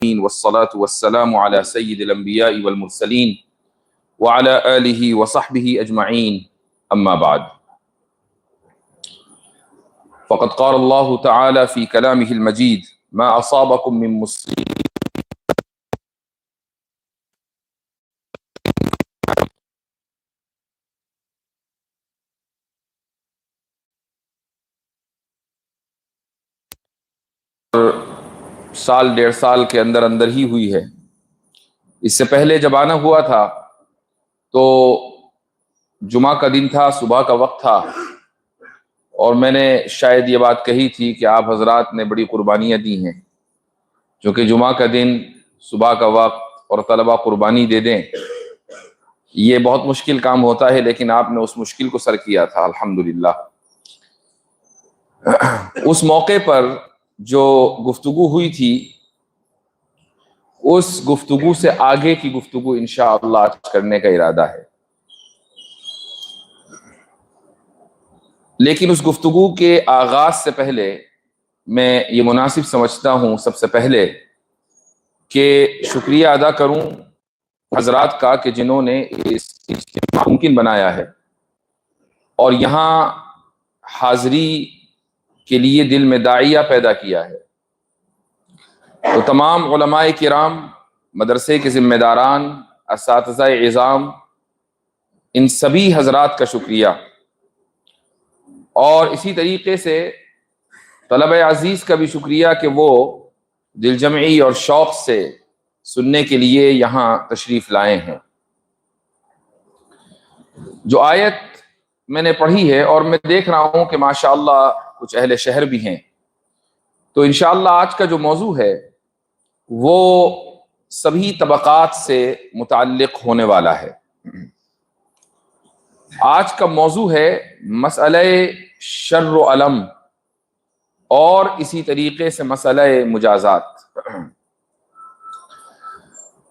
والصلاة والسلام على سيد الأنبياء والمرسلين وعلى آله وصحبه أجمعين أما بعد فقد قال الله تعالى في كلامه المجيد ما أصابكم من مصيبة سال ڈیڑھ سال کے اندر ہی ہوئی ہے۔ اس سے پہلے جب آنا ہوا تھا تو جمعہ کا دن تھا، صبح کا وقت تھا، اور میں نے شاید یہ بات کہی تھی کہ آپ حضرات نے بڑی قربانیاں دی ہیں، چونکہ جمعہ کا دن، صبح کا وقت اور طلبہ قربانی دے دیں، یہ بہت مشکل کام ہوتا ہے، لیکن آپ نے اس مشکل کو سر کیا تھا الحمدللہ۔ اس موقع پر جو گفتگو ہوئی تھی، اس گفتگو سے آگے کی گفتگو انشاءاللہ آج کرنے کا ارادہ ہے، لیکن اس گفتگو کے آغاز سے پہلے میں یہ مناسب سمجھتا ہوں سب سے پہلے کہ شکریہ ادا کروں حضرات کا کہ جنہوں نے اس اجتماع ممکن بنایا ہے اور یہاں حاضری کے لیے دل میں داعیہ پیدا کیا ہے۔ تو تمام علماء کرام، مدرسے کے ذمہ داران، اساتذہ اعظام، ان سبھی حضرات کا شکریہ، اور اسی طریقے سے طلبہ عزیز کا بھی شکریہ کہ وہ دل جمعی اور شوق سے سننے کے لیے یہاں تشریف لائے ہیں۔ جو آیت میں نے پڑھی ہے، اور میں دیکھ رہا ہوں کہ ماشاءاللہ کچھ اہل شہر بھی ہیں، تو انشاءاللہ آج کا جو موضوع ہے وہ سبھی طبقات سے متعلق ہونے والا ہے۔ آج کا موضوع ہے مسئلہ شر و علم، اور اسی طریقے سے مسئلہ مجازات۔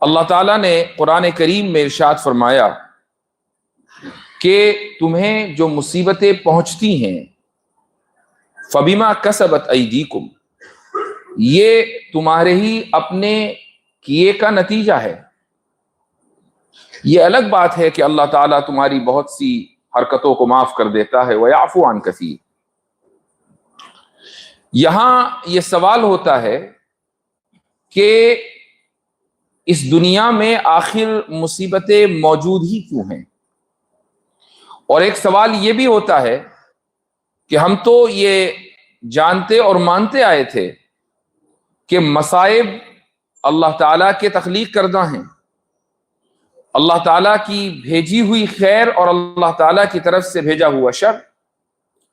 اللہ تعالیٰ نے قرآن کریم میں ارشاد فرمایا کہ تمہیں جو مصیبتیں پہنچتی ہیں فَبِمَا كَسَبَتْ أَيْدِيكُمْ، یہ تمہارے ہی اپنے کیے کا نتیجہ ہے۔ یہ الگ بات ہے کہ اللہ تعالیٰ تمہاری بہت سی حرکتوں کو معاف کر دیتا ہے وَيَعْفُو عَنْ كَثِيرٍ۔ یہاں یہ سوال ہوتا ہے کہ اس دنیا میں آخر مصیبتیں موجود ہی کیوں ہیں؟ اور ایک سوال یہ بھی ہوتا ہے کہ ہم تو یہ جانتے اور مانتے آئے تھے کہ مصائب اللہ تعالیٰ کے تخلیق کردہ ہیں، اللہ تعالیٰ کی بھیجی ہوئی خیر اور اللہ تعالیٰ کی طرف سے بھیجا ہوا شر،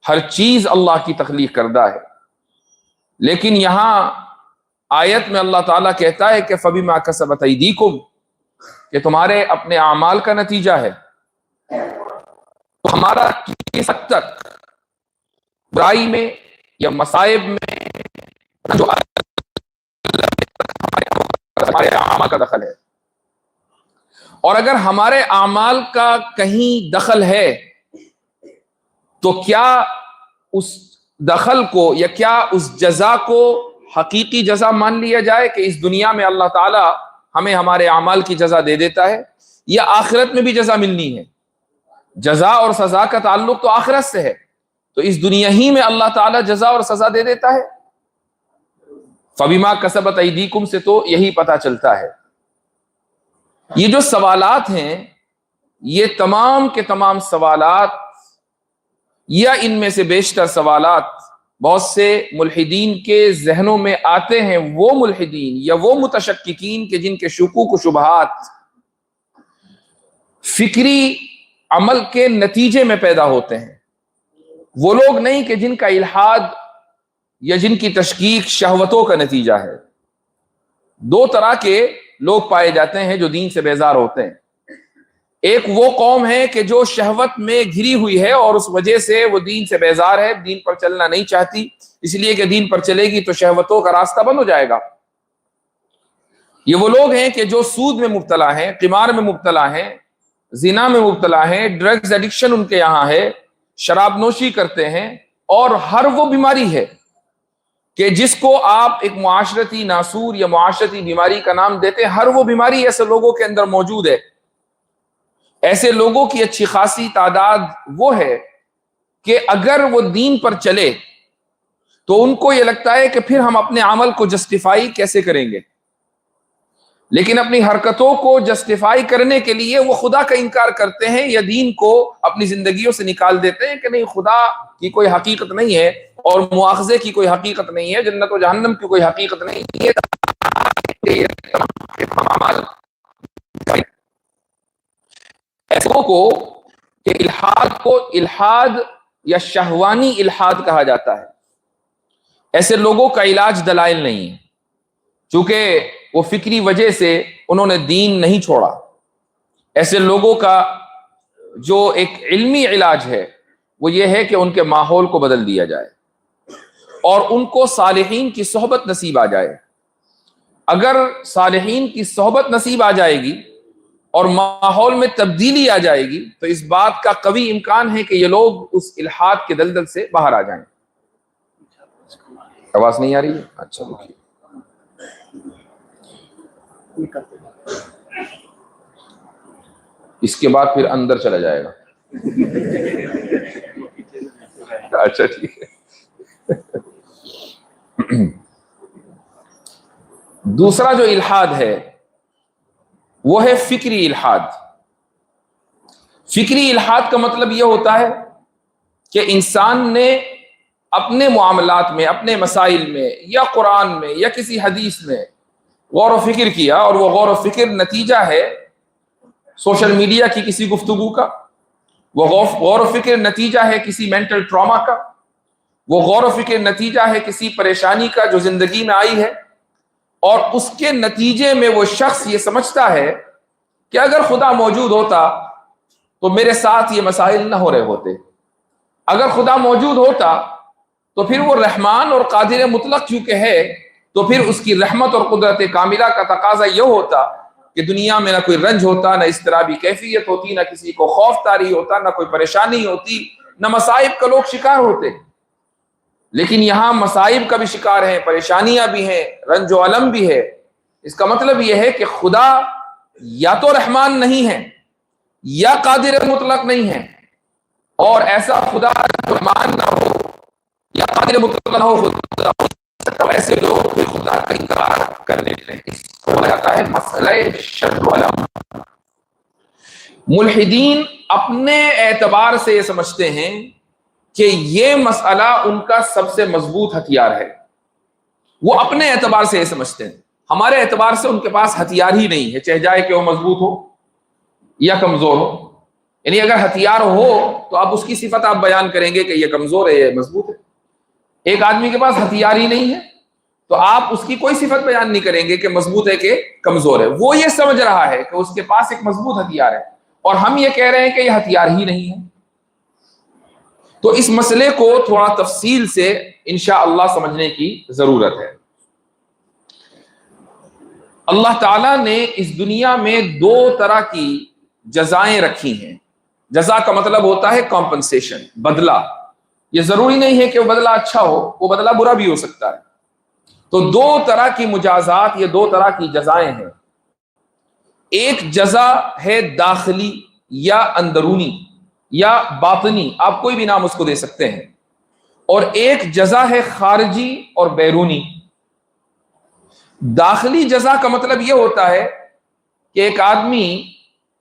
ہر چیز اللہ کی تخلیق کردہ ہے۔ لیکن یہاں آیت میں اللہ تعالیٰ کہتا ہے کہ فَبِمَا كَسَبَتْ أَيْدِيكُمْ، کہ تمہارے اپنے اعمال کا نتیجہ ہے۔ تو ہمارا کس حد تک برائی میں یا مصائب میں جو ہمارے اعمال کا دخل ہے، اور اگر ہمارے اعمال کا کہیں دخل ہے تو کیا اس دخل کو یا کیا اس جزا کو حقیقی جزا مان لیا جائے کہ اس دنیا میں اللہ تعالی ہمیں ہمارے اعمال کی جزا دے دیتا ہے، یا آخرت میں بھی جزا ملنی ہے؟ جزا اور سزا کا تعلق تو آخرت سے ہے، تو اس دنیا ہی میں اللہ تعالی جزا اور سزا دے دیتا ہے۔ فَبِمَا كَسَبَتْ أَيْدِيكُمْ سے تو یہی پتہ چلتا ہے۔ یہ جو سوالات ہیں، یہ تمام کے تمام سوالات، یا ان میں سے بیشتر سوالات بہت سے ملحدین کے ذہنوں میں آتے ہیں، وہ ملحدین یا وہ متشککین کہ جن کے شکوک و شبہات فکری عمل کے نتیجے میں پیدا ہوتے ہیں، وہ لوگ نہیں کہ جن کا الحاد یا جن کی تشکیک شہوتوں کا نتیجہ ہے۔ دو طرح کے لوگ پائے جاتے ہیں جو دین سے بیزار ہوتے ہیں۔ ایک وہ قوم ہے کہ جو شہوت میں گھری ہوئی ہے اور اس وجہ سے وہ دین سے بیزار ہے، دین پر چلنا نہیں چاہتی، اس لیے کہ دین پر چلے گی تو شہوتوں کا راستہ بند ہو جائے گا۔ یہ وہ لوگ ہیں کہ جو سود میں مبتلا ہیں، قمار میں مبتلا ہیں، زنا میں مبتلا ہیں، ڈرگز ایڈکشن ان کے یہاں ہے، شراب نوشی کرتے ہیں، اور ہر وہ بیماری ہے کہ جس کو آپ ایک معاشرتی ناسور یا معاشرتی بیماری کا نام دیتے ہیں، ہر وہ بیماری ایسے لوگوں کے اندر موجود ہے. ایسے لوگوں کی اچھی خاصی تعداد وہ ہے کہ اگر وہ دین پر چلے تو ان کو یہ لگتا ہے کہ پھر ہم اپنے عمل کو جسٹیفائی کیسے کریں گے، لیکن اپنی حرکتوں کو جسٹیفائی کرنے کے لیے وہ خدا کا انکار کرتے ہیں یا دین کو اپنی زندگیوں سے نکال دیتے ہیں کہ نہیں، خدا کی کوئی حقیقت نہیں ہے اور مواخذے کی کوئی حقیقت نہیں ہے، جنت و جہنم کی کوئی حقیقت نہیں ہے. ایسوں کو کہ الحاد کو الحاد یا شہوانی الحاد کہا جاتا ہے. ایسے لوگوں کا علاج دلائل نہیں ہے، چونکہ وہ فکری وجہ سے انہوں نے دین نہیں چھوڑا. ایسے لوگوں کا جو ایک علمی علاج ہے وہ یہ ہے کہ ان کے ماحول کو بدل دیا جائے اور ان کو صالحین کی صحبت نصیب آ جائے. اگر صالحین کی صحبت نصیب آ جائے گی اور ماحول میں تبدیلی آ جائے گی تو اس بات کا قوی امکان ہے کہ یہ لوگ اس الحاد کے دلدل سے باہر آ جائیں. آواز نہیں آ رہی ہے؟ اچھا رکیے. اس کے بعد پھر اندر چلا جائے گا. اچھا ٹھیک ہے. دوسرا جو الحاد ہے وہ ہے فکری الحاد. فکری الحاد کا مطلب یہ ہوتا ہے کہ انسان نے اپنے معاملات میں، اپنے مسائل میں یا قرآن میں یا کسی حدیث میں غور و فکر کیا اور وہ غور و فکر نتیجہ ہے سوشل میڈیا کی کسی گفتگو کا، وہ غور و فکر نتیجہ ہے کسی مینٹل ٹراما کا، وہ غور و فکر نتیجہ ہے کسی پریشانی کا جو زندگی میں آئی ہے، اور اس کے نتیجے میں وہ شخص یہ سمجھتا ہے کہ اگر خدا موجود ہوتا تو میرے ساتھ یہ مسائل نہ ہو رہے ہوتے، اگر خدا موجود ہوتا تو پھر وہ رحمان اور قادر مطلق چونکہ ہے تو پھر اس کی رحمت اور قدرت کاملہ کا تقاضا یہ ہوتا کہ دنیا میں نہ کوئی رنج ہوتا، نہ اضطرابی کیفیت ہوتی، نہ کسی کو خوف طاری ہوتا، نہ کوئی پریشانی ہوتی، نہ مصائب کا لوگ شکار ہوتے. لیکن یہاں مصائب کا بھی شکار ہیں، پریشانیاں بھی ہیں، رنج و الم بھی ہے. اس کا مطلب یہ ہے کہ خدا یا تو رحمان نہیں ہے یا قادر مطلق نہیں ہے، اور ایسا خدا جو رحمان نہ ہو یا قادر مطلق نہ ہو خدا تو ایسے لوگ پھر خدا کا انکار کرنے لگتے ہیں. اس کو کہا جاتا ہے مسئلہ شد و علم. ملحدین اپنے اعتبار سے یہ سمجھتے ہیں کہ یہ مسئلہ ان کا سب سے مضبوط ہتھیار ہے. وہ اپنے اعتبار سے یہ سمجھتے ہیں، ہمارے اعتبار سے ان کے پاس ہتھیار ہی نہیں ہے، چاہے جائے کہ وہ مضبوط ہو یا کمزور ہو. یعنی اگر ہتھیار ہو تو آپ اس کی صفت آپ بیان کریں گے کہ یہ کمزور ہے، یہ مضبوط ہے. ایک آدمی کے پاس ہتھیار ہی نہیں ہے تو آپ اس کی کوئی صفت بیان نہیں کریں گے کہ مضبوط ہے کہ کمزور ہے. وہ یہ سمجھ رہا ہے کہ اس کے پاس ایک مضبوط ہتھیار ہے اور ہم یہ کہہ رہے ہیں کہ یہ ہتھیار ہی نہیں ہے. تو اس مسئلے کو تھوڑا تفصیل سے انشاءاللہ سمجھنے کی ضرورت ہے. اللہ تعالیٰ نے اس دنیا میں دو طرح کی جزائیں رکھی ہیں. جزا کا مطلب ہوتا ہے کمپنسیشن، بدلہ. یہ ضروری نہیں ہے کہ وہ بدلہ اچھا ہو، وہ بدلہ برا بھی ہو سکتا ہے. تو دو طرح کی مجازات، یہ دو طرح کی جزائیں ہیں. ایک جزا ہے داخلی یا اندرونی یا باطنی، آپ کوئی بھی نام اس کو دے سکتے ہیں، اور ایک جزا ہے خارجی اور بیرونی. داخلی جزا کا مطلب یہ ہوتا ہے کہ ایک آدمی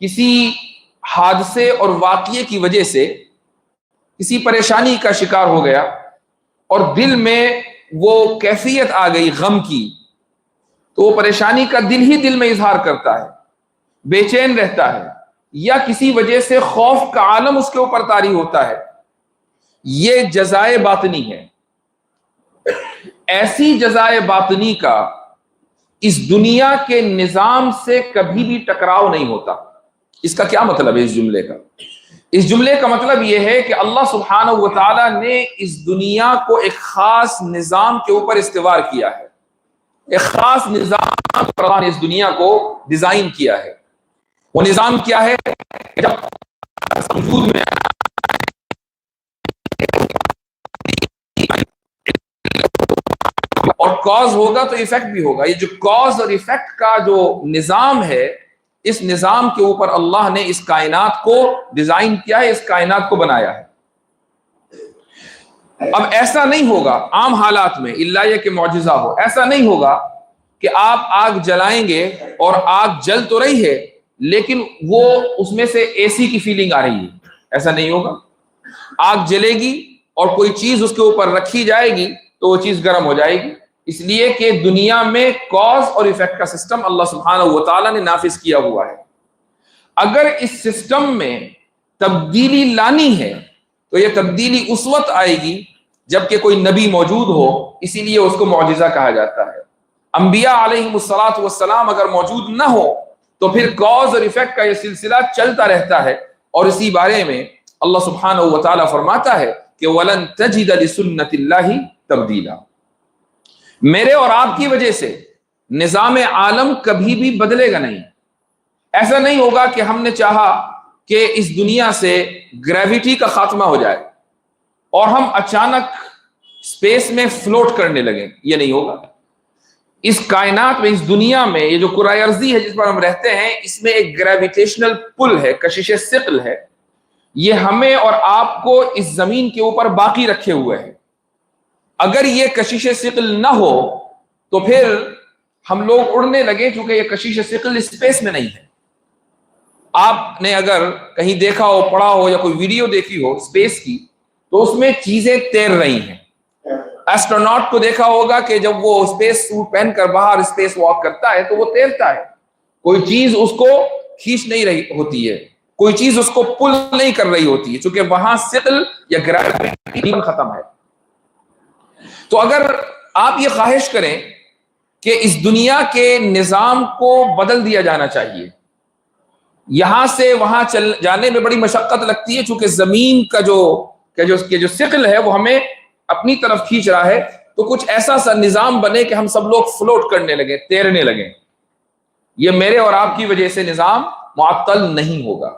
کسی حادثے اور واقعے کی وجہ سے کسی پریشانی کا شکار ہو گیا اور دل میں وہ کیفیت آ گئی غم کی، تو وہ پریشانی کا دل ہی دل میں اظہار کرتا ہے، بے چین رہتا ہے، یا کسی وجہ سے خوف کا عالم اس کے اوپر طاری ہوتا ہے. یہ جزائے باطنی ہے. ایسی جزائے باطنی کا اس دنیا کے نظام سے کبھی بھی ٹکراؤ نہیں ہوتا. اس کا کیا مطلب ہے اس جملے کا؟ اس جملے کا مطلب یہ ہے کہ اللہ سبحانہ و تعالی نے اس دنیا کو ایک خاص نظام کے اوپر استوار کیا ہے. ایک خاص نظام پر اللہ نے اس دنیا کو ڈیزائن کیا ہے. وہ نظام کیا ہے؟ جب وجود میں کاز ہوگا تو ایفیکٹ بھی ہوگا. یہ جو کاز اور ایفیکٹ کا جو نظام ہے، اس نظام کے اوپر اللہ نے اس کائنات کو ڈیزائن کیا ہے، اس کائنات کو بنایا ہے. اب ایسا نہیں ہوگا عام حالات میں، الا یہ کہ معجزہ ہو، ایسا نہیں ہوگا کہ آپ آگ جلائیں گے اور آگ جل تو رہی ہے لیکن وہ اس میں سے اے سی کی فیلنگ آ رہی ہے. ایسا نہیں ہوگا. آگ جلے گی اور کوئی چیز اس کے اوپر رکھی جائے گی تو وہ چیز گرم ہو جائے گی، اس لیے کہ دنیا میں کاز اور ایفیکٹ کا سسٹم اللہ سبحانہ و تعالیٰ نے نافذ کیا ہوا ہے. اگر اس سسٹم میں تبدیلی لانی ہے تو یہ تبدیلی اس وقت آئے گی جبکہ کوئی نبی موجود ہو، اسی لیے اس کو معجزہ کہا جاتا ہے. انبیاء علیہم الصلاۃ والسلام اگر موجود نہ ہو تو پھر کاز اور ایفیکٹ کا یہ سلسلہ چلتا رہتا ہے. اور اسی بارے میں اللہ سبحانہ و تعالیٰ فرماتا ہے کہ وَلَن تَجِدَ لِسُنَّةِ اللَّهِ تَبْدِيلًا. میرے اور آپ کی وجہ سے نظام عالم کبھی بھی بدلے گا نہیں. ایسا نہیں ہوگا کہ ہم نے چاہا کہ اس دنیا سے گریویٹی کا خاتمہ ہو جائے اور ہم اچانک اسپیس میں فلوٹ کرنے لگیں. یہ نہیں ہوگا. اس کائنات میں، اس دنیا میں، یہ جو کرۂ ارضی ہے جس پر ہم رہتے ہیں، اس میں ایک گریویٹیشنل پل ہے، کشش ثقل ہے. یہ ہمیں اور آپ کو اس زمین کے اوپر باقی رکھے ہوئے ہے. اگر یہ کشش ثقل نہ ہو تو پھر ہم لوگ اڑنے لگے، چونکہ یہ کشش ثقل اسپیس میں نہیں ہے. آپ نے اگر کہیں دیکھا ہو، پڑھا ہو یا کوئی ویڈیو دیکھی ہو اسپیس کی، تو اس میں چیزیں تیر رہی ہیں. ایسٹروناٹ کو دیکھا ہوگا کہ جب وہ اسپیس سوٹ پہن کر باہر اسپیس واک کرتا ہے تو وہ تیرتا ہے. کوئی چیز اس کو کھینچ نہیں رہی ہوتی ہے، کوئی چیز اس کو پل نہیں کر رہی ہوتی ہے، چونکہ وہاں ثقل یا گریویٹی ختم ہے. تو اگر آپ یہ خواہش کریں کہ اس دنیا کے نظام کو بدل دیا جانا چاہیے، یہاں سے وہاں جانے میں بڑی مشقت لگتی ہے چونکہ زمین کا جو ثقل ہے وہ ہمیں اپنی طرف کھینچ رہا ہے، تو کچھ ایسا سا نظام بنے کہ ہم سب لوگ فلوٹ کرنے لگے، تیرنے لگے. یہ میرے اور آپ کی وجہ سے نظام معطل نہیں ہوگا.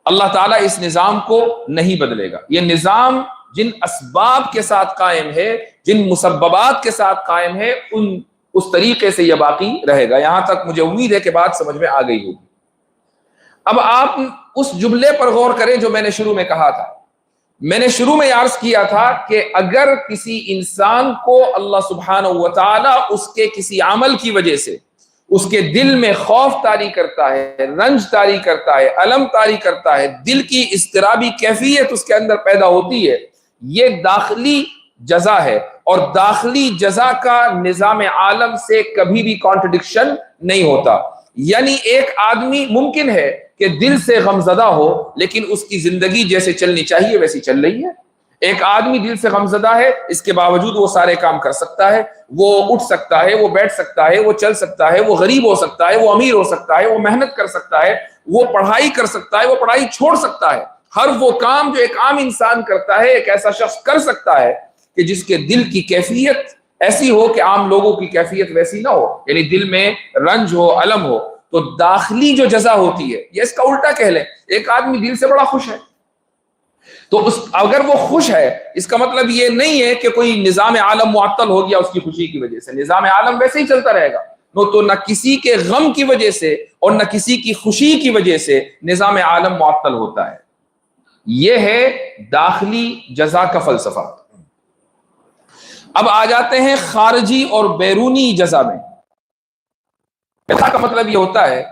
اللہ تعالیٰ اس نظام کو نہیں بدلے گا. یہ نظام جن اسباب کے ساتھ قائم ہے، جن مسببات کے ساتھ قائم ہے، اس طریقے سے یہ باقی رہے گا. یہاں تک مجھے امید ہے کہ بات سمجھ میں آ گئی ہوگی. اب آپ اس جملے پر غور کریں جو میں نے شروع میں کہا تھا. میں نے شروع میں عرض کیا تھا کہ اگر کسی انسان کو اللہ سبحانہ و تعالیٰ اس کے کسی عمل کی وجہ سے اس کے دل میں خوف طاری کرتا ہے، رنج طاری کرتا ہے، الم طاری کرتا ہے، دل کی اضطرابی کیفیت اس کے اندر پیدا ہوتی ہے، یہ داخلی جزا ہے. اور داخلی جزا کا نظام عالم سے کبھی بھی کانٹرڈکشن نہیں ہوتا. یعنی ایک آدمی ممکن ہے کہ دل سے غمزدہ ہو لیکن اس کی زندگی جیسے چلنی چاہیے ویسی چل رہی ہے. ایک آدمی دل سے غمزدہ ہے، اس کے باوجود وہ سارے کام کر سکتا ہے، وہ اٹھ سکتا ہے، وہ بیٹھ سکتا ہے، وہ چل سکتا ہے، وہ غریب ہو سکتا ہے، وہ امیر ہو سکتا ہے، وہ محنت کر سکتا ہے، وہ پڑھائی کر سکتا ہے، وہ پڑھائی چھوڑ سکتا ہے. ہر وہ کام جو ایک عام انسان کرتا ہے ایک ایسا شخص کر سکتا ہے کہ جس کے دل کی کیفیت ایسی ہو کہ عام لوگوں کی کیفیت ویسی نہ ہو. یعنی دل میں رنج ہو، الم ہو. تو داخلی جو جزا ہوتی ہے، یہ اس کا الٹا کہہ لیں، ایک آدمی دل سے بڑا خوش ہے تو اگر وہ خوش ہے، اس کا مطلب یہ نہیں ہے کہ کوئی نظام عالم معطل ہو گیا اس کی خوشی کی وجہ سے. نظام عالم ویسے ہی چلتا رہے گا. تو نہ کسی کے غم کی وجہ سے اور نہ کسی کی خوشی کی وجہ سے نظام عالم معطل ہوتا ہے. یہ ہے داخلی جزا کا فلسفہ. اب آ جاتے ہیں خارجی اور بیرونی جزا میں. جزا کا مطلب یہ ہوتا ہے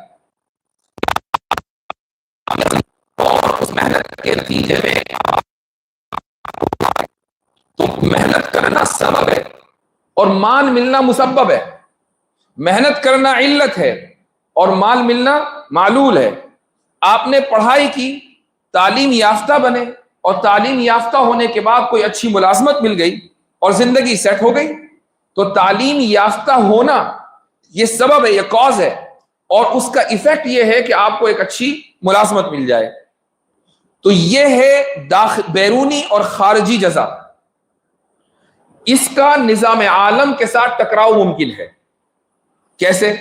اور اس محنت کے نتیجے میں تو محنت کرنا سبب ہے اور مال ملنا مسبب ہے. محنت کرنا علت ہے اور مال ملنا معلول ہے. آپ نے پڑھائی کی، تعلیم یافتہ بنے اور تعلیم یافتہ ہونے کے بعد کوئی اچھی ملازمت مل گئی اور زندگی سیٹ ہو گئی. تو تعلیم یافتہ ہونا یہ سبب ہے، یہ کاز ہے، اور اس کا ایفیکٹ یہ ہے کہ آپ کو ایک اچھی ملازمت مل جائے. تو یہ ہے بیرونی اور خارجی جزا. اس کا نظام عالم کے ساتھ ٹکراؤ ممکن ہے. کیسے؟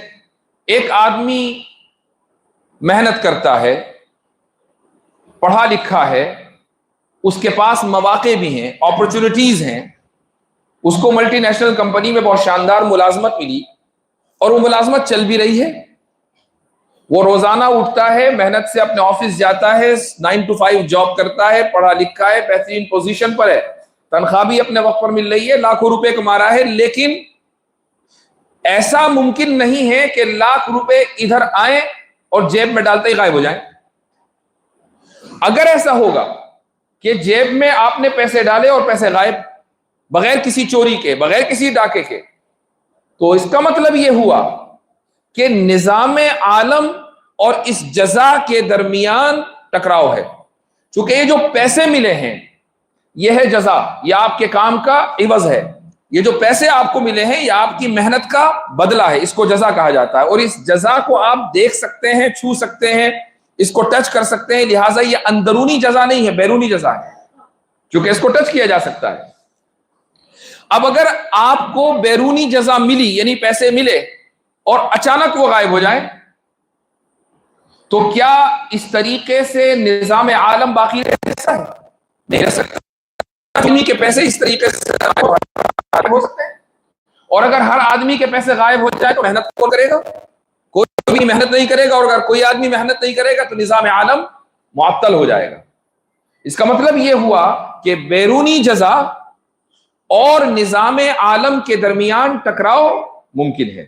ایک آدمی محنت کرتا ہے، پڑھا لکھا ہے، اس کے پاس مواقع بھی ہیں، اپرچونٹیز ہیں، اس کو ملٹی نیشنل کمپنی میں بہت شاندار ملازمت ملی اور وہ ملازمت چل بھی رہی ہے. وہ روزانہ اٹھتا ہے, محنت سے اپنے آفس جاتا ہے, 9 to 5 جاب کرتا ہے, پڑھا لکھا ہے, بہترین پوزیشن پر ہے, تنخواہ بھی اپنے وقت پر مل رہی ہے, لاکھوں روپے کما رہا ہے. لیکن ایسا ممکن نہیں ہے کہ لاکھ روپے ادھر آئیں اور جیب میں ڈالتے ہی غائب ہو جائیں. اگر ایسا ہوگا کہ جیب میں آپ نے پیسے ڈالے اور پیسے غائب, بغیر کسی چوری کے, بغیر کسی ڈاکے کے, تو اس کا مطلب یہ ہوا کہ نظام عالم اور اس جزا کے درمیان ٹکراؤ ہے. چونکہ یہ جو پیسے ملے ہیں یہ ہے جزا, یہ آپ کے کام کا عوض ہے. یہ جو پیسے آپ کو ملے ہیں یہ آپ کی محنت کا بدلہ ہے, اس کو جزا کہا جاتا ہے. اور اس جزا کو آپ دیکھ سکتے ہیں, چھو سکتے ہیں, اس کو ٹچ کر سکتے ہیں. لہٰذا یہ اندرونی جزا نہیں ہے, بیرونی جزا ہے, کیونکہ اس کو ٹچ کیا جا سکتا ہے. اب اگر آپ کو بیرونی جزا ملی یعنی پیسے ملے اور اچانک وہ غائب ہو جائیں, تو کیا اس طریقے سے نظام عالم باقی رہ سکتا ہے؟ نہیں رہ سکتا. آدمی کے پیسے اس طریقے سے غائب ہو سکتے ہیں. اور اگر ہر آدمی کے پیسے غائب ہو جائے تو محنت کون کرے گا؟ کوئی بھی محنت نہیں کرے گا. اور اگر کوئی آدمی محنت نہیں کرے گا تو نظام عالم معطل ہو جائے گا. اس کا مطلب یہ ہوا کہ بیرونی جزا اور نظام عالم کے درمیان ٹکراؤ ممکن ہے.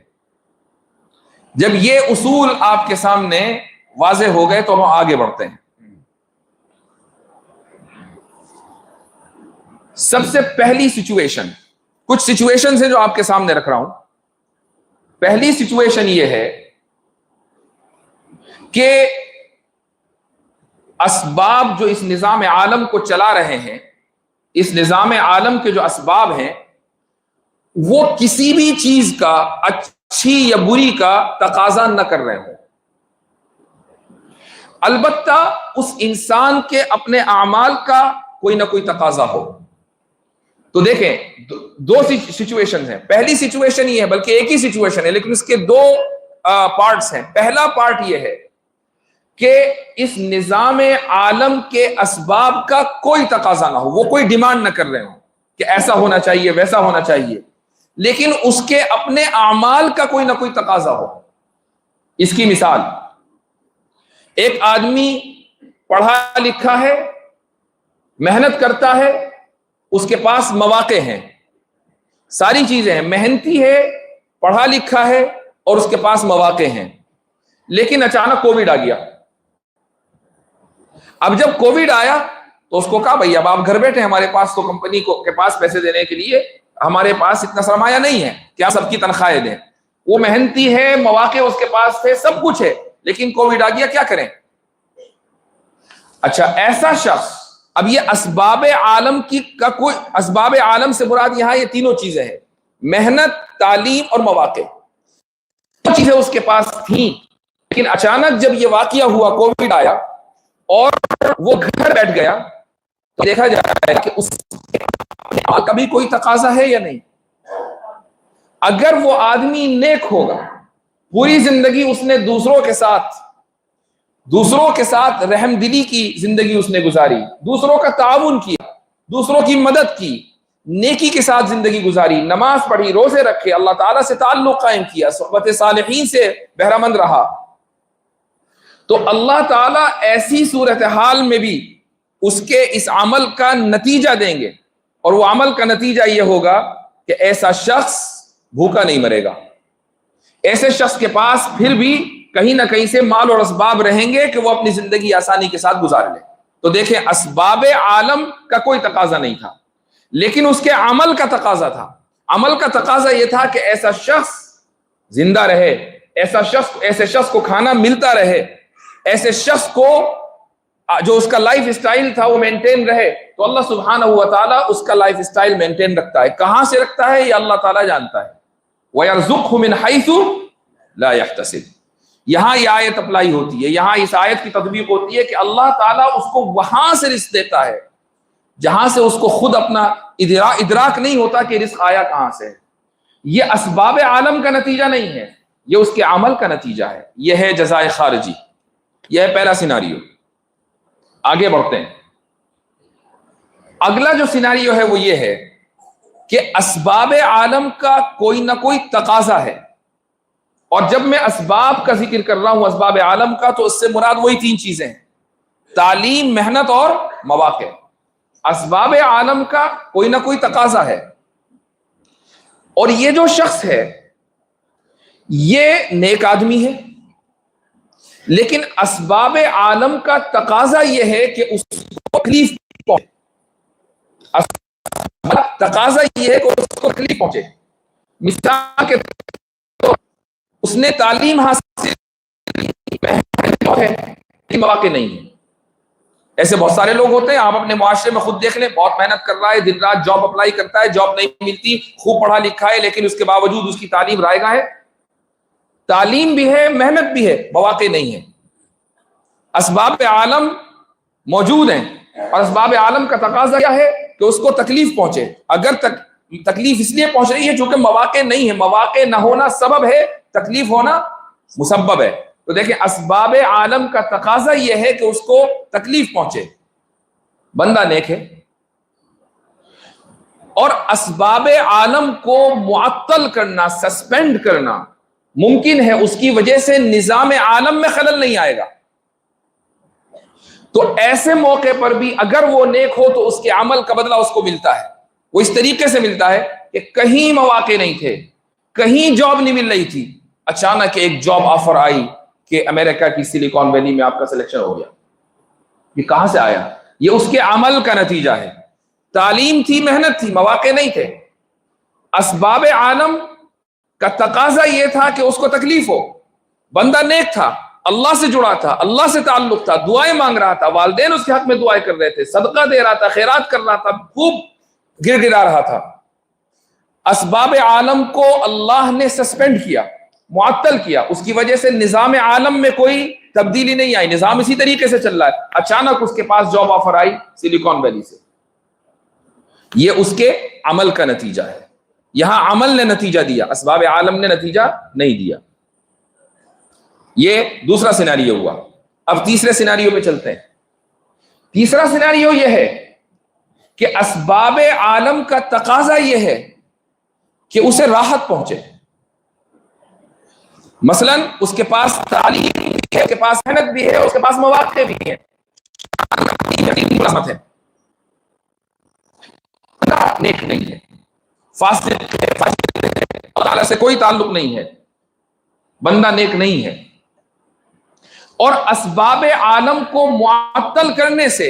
جب یہ اصول آپ کے سامنے واضح ہو گئے تو ہم آگے بڑھتے ہیں. سب سے پہلی سچویشن, کچھ سچویشنز ہیں جو آپ کے سامنے رکھ رہا ہوں. پہلی سچویشن یہ ہے کہ اسباب جو اس نظام عالم کو چلا رہے ہیں, اس نظام عالم کے جو اسباب ہیں وہ کسی بھی چیز کا, اچھی یا بری کا تقاضا نہ کر رہے ہوں. البتہ اس انسان کے اپنے اعمال کا کوئی نہ کوئی تقاضا ہو. تو دیکھیں دو سچویشن ہیں. پہلی سچویشن یہ ہے, بلکہ ایک ہی سچویشن ہے لیکن اس کے دو پارٹس ہیں. پہلا پارٹ یہ ہے کہ اس نظام عالم کے اسباب کا کوئی تقاضا نہ ہو, وہ کوئی ڈیمانڈ نہ کر رہے ہوں کہ ایسا ہونا چاہیے ویسا ہونا چاہیے, لیکن اس کے اپنے اعمال کا کوئی نہ کوئی تقاضا ہو. اس کی مثال, ایک آدمی پڑھا لکھا ہے, محنت کرتا ہے, اس کے پاس مواقع ہیں, ساری چیزیں ہیں, محنتی ہے, پڑھا لکھا ہے اور اس کے پاس مواقع ہیں, لیکن اچانک کووڈ آ گیا. اب جب کووڈ آیا تو اس کو کہا بھائی اب آپ گھر بیٹھے, ہمارے پاس تو کمپنی کے پاس پیسے دینے کے لیے ہمارے پاس اتنا سرمایہ نہیں ہے کہ آپ سب کی تنخواہیں دیں. وہ محنتی ہے, مواقع اس کے پاس تھے, سب کچھ ہے, لیکن کووڈ آ گیا, کیا کریں؟ اچھا ایسا شخص, اب یہ اسباب عالم کا کوئی, اسباب عالم سے مراد یہاں یہ تینوں چیزیں ہیں, محنت, تعلیم اور مواقع. چیزیں اس کے پاس تھیں, لیکن اچانک جب یہ واقعہ ہوا, کووڈ آیا اور وہ گھر بیٹھ گیا, تو دیکھا جائے کہ اس کا بھی کوئی تقاضا ہے یا نہیں. اگر وہ آدمی نیک ہوگا, پوری زندگی اس نے دوسروں کے ساتھ رحم دلی کی زندگی اس نے گزاری, دوسروں کا تعاون کیا, دوسروں کی مدد کی, نیکی کے ساتھ زندگی گزاری, نماز پڑھی, روزے رکھے, اللہ تعالیٰ سے تعلق قائم کیا, صحبت صالحین سے بہرہ مند رہا, تو اللہ تعالیٰ ایسی صورتحال میں بھی اس کے اس عمل کا نتیجہ دیں گے. اور وہ عمل کا نتیجہ یہ ہوگا کہ ایسا شخص بھوکا نہیں مرے گا, ایسے شخص کے پاس پھر بھی کہیں نہ کہیں سے مال اور اسباب رہیں گے کہ وہ اپنی زندگی آسانی کے ساتھ گزار لے. تو دیکھیں اسباب عالم کا کوئی تقاضا نہیں تھا, لیکن اس کے عمل کا تقاضا تھا. عمل کا تقاضا یہ تھا کہ ایسا شخص زندہ رہے, ایسے شخص کو کھانا ملتا رہے, ایسے شخص کو جو اس کا لائف اسٹائل تھا وہ مینٹین رہے. تو اللہ سبحانہ و تعالیٰ اس کا لائف اسٹائل مینٹین رکھتا ہے. کہاں سے رکھتا ہے یہ اللہ تعالیٰ جانتا ہے. وَيَرْزُقْهُ مِنْ حَيْثُ لَا يَحْتَسِبُ. یہاں یہ آیت اپلائی ہوتی ہے, یہاں اس آیت کی تطبیق ہوتی ہے کہ اللہ تعالیٰ اس کو وہاں سے رزق دیتا ہے جہاں سے اس کو خود اپنا ادراک نہیں ہوتا کہ رزق آیا کہاں سے. یہ اسباب عالم کا نتیجہ نہیں ہے, یہ اس کے عمل کا نتیجہ ہے. یہ ہے جزائے خارجی. یہ ہے پہلا سیناریو. آگے بڑھتے ہیں. اگلا جو سیناریو ہے وہ یہ ہے کہ اسباب عالم کا کوئی نہ کوئی تقاضا ہے، اور جب میں اسباب کا ذکر کر رہا ہوں اسباب عالم کا، تو اس سے مراد وہی تین چیزیں ہیں: تعلیم، محنت اور مواقع۔ اسباب عالم کا کوئی نہ کوئی تقاضا ہے، اور یہ جو شخص ہے یہ نیک آدمی ہے، لیکن اسباب عالم کا تقاضا یہ ہے کہ اس کو تکلیف پہنچے، تقاضا یہ ہے کہ اس کو تکلیف پہنچے۔ مثال کے طور پر اس نے تعلیم حاصل ہے، مواقع نہیں ہے۔ ایسے بہت سارے لوگ ہوتے ہیں، آپ اپنے معاشرے میں خود دیکھ لیں، بہت محنت کر رہا ہے، دن رات جاب اپلائی کرتا ہے، جاب نہیں ملتی، خوب پڑھا لکھا ہے، لیکن اس کے باوجود اس کی تعلیم رائے گاہ ہے، تعلیم بھی ہے، محنت بھی ہے، مواقع نہیں ہے۔ اسباب عالم موجود ہیں، اور اسباب عالم کا تقاضا کیا ہے کہ اس کو تکلیف پہنچے۔ اگر تکلیف اس لیے پہنچ رہی ہے چونکہ مواقع نہیں ہے، مواقع نہ ہونا سبب ہے، تکلیف ہونا مسبب ہے۔ تو دیکھیں، اسباب عالم کا تقاضا یہ ہے کہ اس کو تکلیف پہنچے، بندہ نیک ہے، اور اسباب عالم کو معطل کرنا، سسپینڈ کرنا ممکن ہے، اس کی وجہ سے نظام عالم میں خلل نہیں آئے گا۔ تو ایسے موقع پر بھی اگر وہ نیک ہو تو اس کے عمل کا بدلہ اس کو ملتا ہے۔ وہ اس طریقے سے ملتا ہے کہ کہیں مواقع نہیں تھے، کہیں جاب نہیں مل رہی تھی، اچانک ایک جاب آفر آئی کہ امریکہ کی سلیکون ویلی میں آپ کا سلیکشن ہو گیا۔ یہ کہاں سے آیا؟ یہ اس کے عمل کا نتیجہ ہے۔ تعلیم تھی، محنت تھی، مواقع نہیں تھے۔ اسباب عالم کا تقاضا یہ تھا کہ اس کو تکلیف ہو، بندہ نیک تھا، اللہ سے جڑا تھا، اللہ سے تعلق تھا، دعائیں مانگ رہا تھا، والدین اس کے حق میں دعائیں کر رہے تھے، صدقہ دے رہا تھا، خیرات کر رہا تھا، خوب گر گرا رہا تھا۔ اسباب عالم کو اللہ نے سسپینڈ کیا، معطل کیا، اس کی وجہ سے نظام عالم میں کوئی تبدیلی نہیں آئی، نظام اسی طریقے سے چل رہا ہے۔ اچانک اس کے پاس جاب آفر آئی سلیکون ویلی سے، یہ اس کے عمل کا نتیجہ ہے۔ یہاں عمل نے نتیجہ دیا، اسباب عالم نے نتیجہ نہیں دیا۔ یہ دوسرا سیناریو ہوا۔ اب تیسرے سیناریو پہ چلتے ہیں۔ تیسرا سیناریو یہ ہے کہ اسباب عالم کا تقاضا یہ ہے کہ اسے راحت پہنچے۔ مثلا اس کے پاس تعلیم بھی ہے، اس کے پاس محنت بھی ہے، اس کے پاس مواقع بھی ہیں، نیک نہیں ہے، فاسد ہے، اللہ تعالیٰ سے کوئی تعلق نہیں ہے، بندہ نیک نہیں ہے۔ اور اسباب عالم کو معطل کرنے سے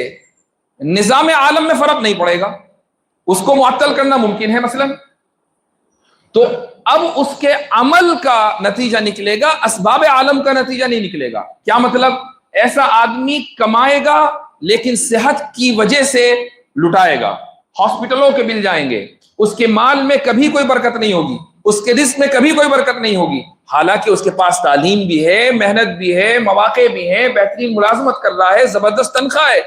نظام عالم میں فرق نہیں پڑے گا، اس کو معطل کرنا ممکن ہے مثلا، تو اب اس کے عمل کا نتیجہ نکلے گا، اسباب عالم کا نتیجہ نہیں نکلے گا۔ کیا مطلب؟ ایسا آدمی کمائے گا لیکن صحت کی وجہ سے لٹائے گا، ہاسپٹلوں کے بل جائیں گے، اس کے مال میں کبھی کوئی برکت نہیں ہوگی، اس کے رزق میں کبھی کوئی برکت نہیں ہوگی، حالانکہ اس کے پاس تعلیم بھی ہے، محنت بھی ہے، مواقع بھی ہیں، بہترین ملازمت کر رہا ہے، زبردست تنخواہ ہے،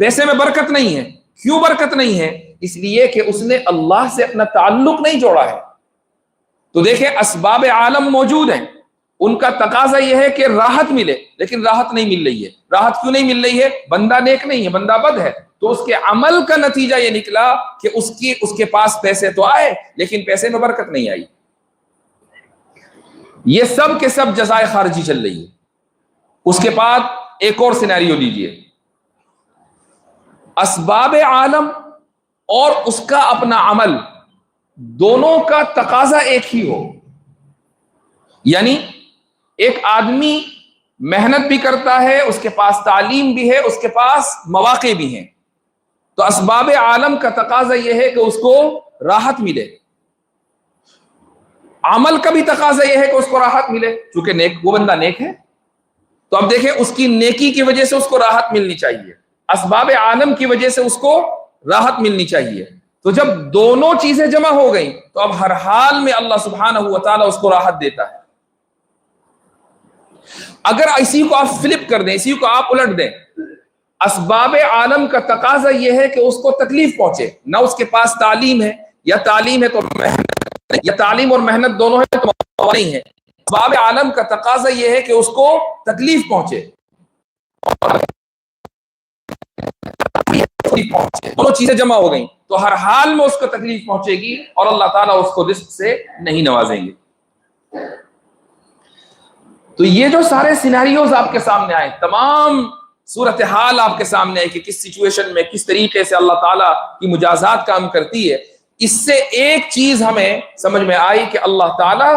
پیسے میں برکت نہیں ہے۔ کیوں برکت نہیں ہے؟ اس لیے کہ اس نے اللہ سے اپنا تعلق نہیں جوڑا ہے۔ تو دیکھیں، اسباب عالم موجود ہیں، ان کا تقاضا یہ ہے کہ راحت ملے، لیکن راحت نہیں مل رہی ہے۔ راحت کیوں نہیں مل رہی ہے؟ بندہ نیک نہیں ہے، بندہ بد ہے، تو اس کے عمل کا نتیجہ یہ نکلا کہ اس کے پاس پیسے تو آئے لیکن پیسے میں برکت نہیں آئی۔ یہ سب کے سب جزائے خارجی چل رہی ہے۔ اس کے بعد ایک اور سینیریو لیجئے، اسباب عالم اور اس کا اپنا عمل دونوں کا تقاضا ایک ہی ہو، یعنی ایک آدمی محنت بھی کرتا ہے، اس کے پاس تعلیم بھی ہے، اس کے پاس مواقع بھی ہیں، تو اسباب عالم کا تقاضا یہ ہے کہ اس کو راحت ملے، عمل کا بھی تقاضا یہ ہے کہ اس کو راحت ملے، چونکہ نیک، وہ بندہ نیک ہے، تو اب دیکھیں اس کی نیکی کی وجہ سے اس کو راحت ملنی چاہیے، اسباب عالم کی وجہ سے اس کو راحت ملنی چاہیے۔ تو جب دونوں چیزیں جمع ہو گئیں تو اب ہر حال میں اللہ سبحانہ و تعالیٰ اس کو راحت دیتا ہے۔ اگر اسی کو آپ فلپ کر دیں، اسی کو آپ الٹ دیں، اسباب عالم کا تقاضا یہ ہے کہ اس کو تکلیف پہنچے، نہ اس کے پاس تعلیم ہے، یا تعلیم ہے تو محنت، یا تعلیم اور محنت دونوں ہے تو نہیں ہے، اسباب عالم کا تقاضا یہ ہے کہ اس کو تکلیف پہنچے، تکلیف پہنچے، دونوں چیزیں جمع ہو گئیں تو ہر حال میں اس کو تکلیف پہنچے گی اور اللہ تعالیٰ اس کو رزق سے نہیں نوازیں گے۔ تو یہ جو سارے سیناریوز آپ کے سامنے آئے، تمام صورتحال آپ کے سامنے آئے کہ کس سچویشن میں کس طریقے سے اللہ تعالیٰ کی مجازات کام کرتی ہے، اس سے ایک چیز ہمیں سمجھ میں آئی کہ اللہ تعالیٰ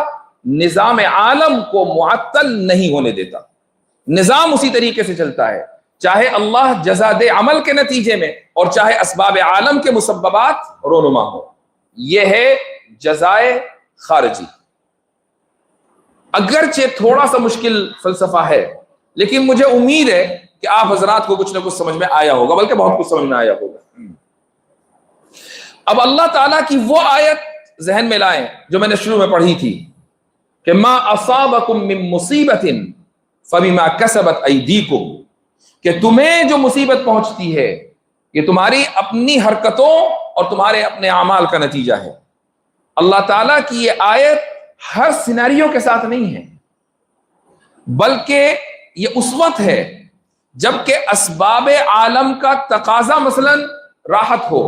نظام عالم کو معطل نہیں ہونے دیتا، نظام اسی طریقے سے چلتا ہے، چاہے اللہ جزا دے عمل کے نتیجے میں اور چاہے اسباب عالم کے مسببات رونما ہو۔ یہ ہے جزائے خارجی۔ اگرچہ تھوڑا سا مشکل فلسفہ ہے، لیکن مجھے امید ہے کہ آپ حضرات کو کچھ نہ کچھ سمجھ میں آیا ہوگا، بلکہ بہت کچھ سمجھ میں آیا ہوگا۔ اب اللہ تعالیٰ کی وہ آیت ذہن میں لائیں جو میں نے شروع میں پڑھی تھی کہ ما اصابکم من مصیبت فبما کسبت ایدیکم، کہ تمہیں جو مصیبت پہنچتی ہے یہ تمہاری اپنی حرکتوں اور تمہارے اپنے اعمال کا نتیجہ ہے۔ اللہ تعالیٰ کی یہ آیت ہر سیناریو کے ساتھ نہیں ہے، بلکہ یہ اس وقت ہے جبکہ اسباب عالم کا تقاضا مثلا راحت ہو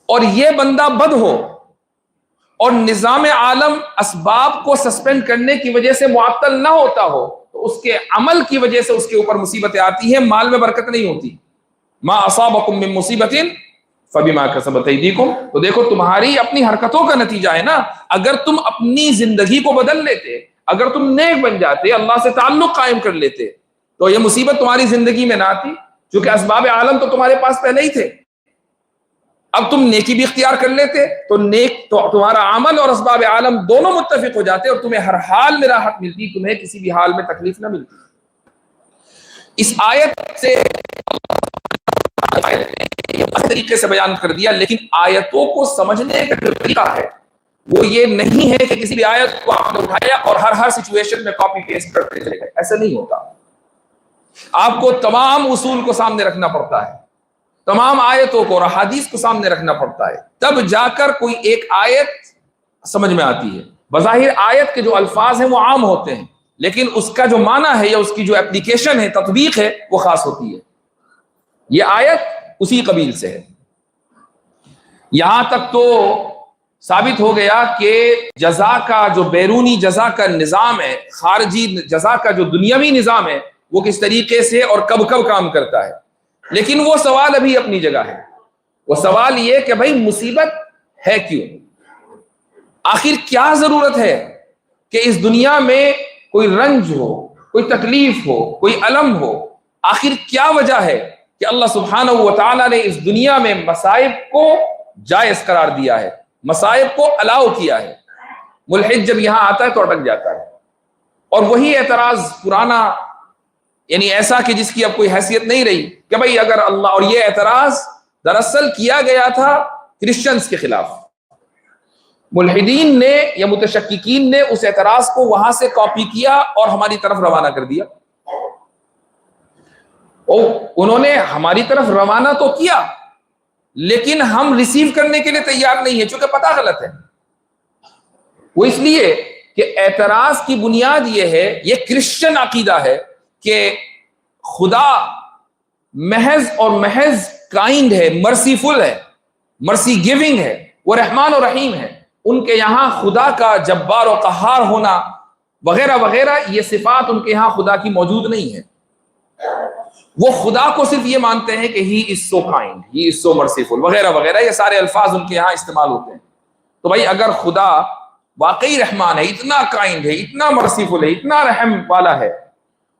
اور یہ بندہ بد ہو اور نظام عالم اسباب کو سسپینڈ کرنے کی وجہ سے معطل نہ ہوتا ہو تو اس کے عمل کی وجہ سے اس کے اوپر مصیبتیں آتی ہیں، مال میں برکت نہیں ہوتی۔ ما اصابکم من مصیبت فبما کسبت ایدیکم، تو دیکھو تمہاری اپنی حرکتوں کا نتیجہ ہے نا۔ اگر تم اپنی زندگی کو بدل لیتے، اگر تم نیک بن جاتے، اللہ سے تعلق قائم کر لیتے تو یہ مصیبت تمہاری زندگی میں نہ آتی، چونکہ اسباب عالم تو تمہارے پاس پہلے ہی تھے۔ اب تم نیکی بھی اختیار کر لیتے تو تمہارا عمل اور اسباب عالم دونوں متفق ہو جاتے اور تمہیں ہر حال میں راحت ملتی، تمہیں کسی بھی حال میں تکلیف نہ ملتی۔ اس آیت سے اس طریقے سے بیان کر دیا، لیکن آیتوں کو سمجھنے کا جو طریقہ ہے وہ یہ نہیں ہے کہ کسی بھی آیت کو آپ نے اٹھایا اور ہر سچویشن میں کاپی پیسٹ کرتے چلے گئے، ایسا نہیں ہوتا۔ آپ کو تمام اصول کو سامنے رکھنا پڑتا ہے، تمام آیتوں کو اور احادیث کو سامنے رکھنا پڑتا ہے، تب جا کر کوئی ایک آیت سمجھ میں آتی ہے۔ بظاہر آیت کے جو الفاظ ہیں وہ عام ہوتے ہیں، لیکن اس کا جو معنی ہے یا اس کی جو اپلیکیشن ہے، تطبیق ہے، وہ خاص ہوتی ہے۔ یہ آیت اسی قبیل سے ہے۔ یہاں تک تو ثابت ہو گیا کہ جزا کا جو بیرونی جزا کا نظام ہے، خارجی جزا کا جو دنیاوی نظام ہے، وہ کس طریقے سے اور کب کب کام کرتا ہے، لیکن وہ سوال ابھی اپنی جگہ ہے۔ وہ سوال یہ کہ بھائی مصیبت ہے کیوں؟ آخر کیا ضرورت ہے کہ اس دنیا میں کوئی رنج ہو، کوئی تکلیف ہو، کوئی الم ہو؟ آخر کیا وجہ ہے کہ اللہ سبحانہ و تعالیٰ نے اس دنیا میں مصائب کو جائز قرار دیا ہے، مصائب کو الاؤ کیا ہے؟ ملحد جب یہاں آتا ہے تو اٹک جاتا ہے، اور وہی اعتراض پرانا، یعنی ایسا کہ جس کی اب کوئی حیثیت نہیں رہی کہ بھائی اگر اللہ، اور یہ اعتراض دراصل کیا گیا تھا کرسچنز کے خلاف۔ ملحدین نے یا متشککین نے اس اعتراض کو وہاں سے کاپی کیا اور ہماری طرف روانہ کر دیا۔ انہوں نے ہماری طرف روانہ تو کیا، لیکن ہم ریسیو کرنے کے لیے تیار نہیں ہے، چونکہ پتہ غلط ہے۔ وہ اس لیے کہ اعتراض کی بنیاد یہ ہے، یہ کرسچن عقیدہ ہے کہ خدا محض اور محض کائنڈ ہے، مرسیفل ہے، مرسی گیونگ ہے، وہ رحمان و رحیم ہے۔ ان کے یہاں خدا کا جبار و قہار ہونا وغیرہ وغیرہ یہ صفات ان کے یہاں خدا کی موجود نہیں ہے۔ وہ خدا کو صرف یہ مانتے ہیں کہ ہی از سو کائنڈ، ہی از سو مرسیفل وغیرہ وغیرہ، یہ سارے الفاظ ان کے یہاں استعمال ہوتے ہیں۔ تو بھائی اگر خدا واقعی رحمان ہے، اتنا کائنڈ ہے، اتنا مرسیفل ہے، اتنا رحم والا ہے،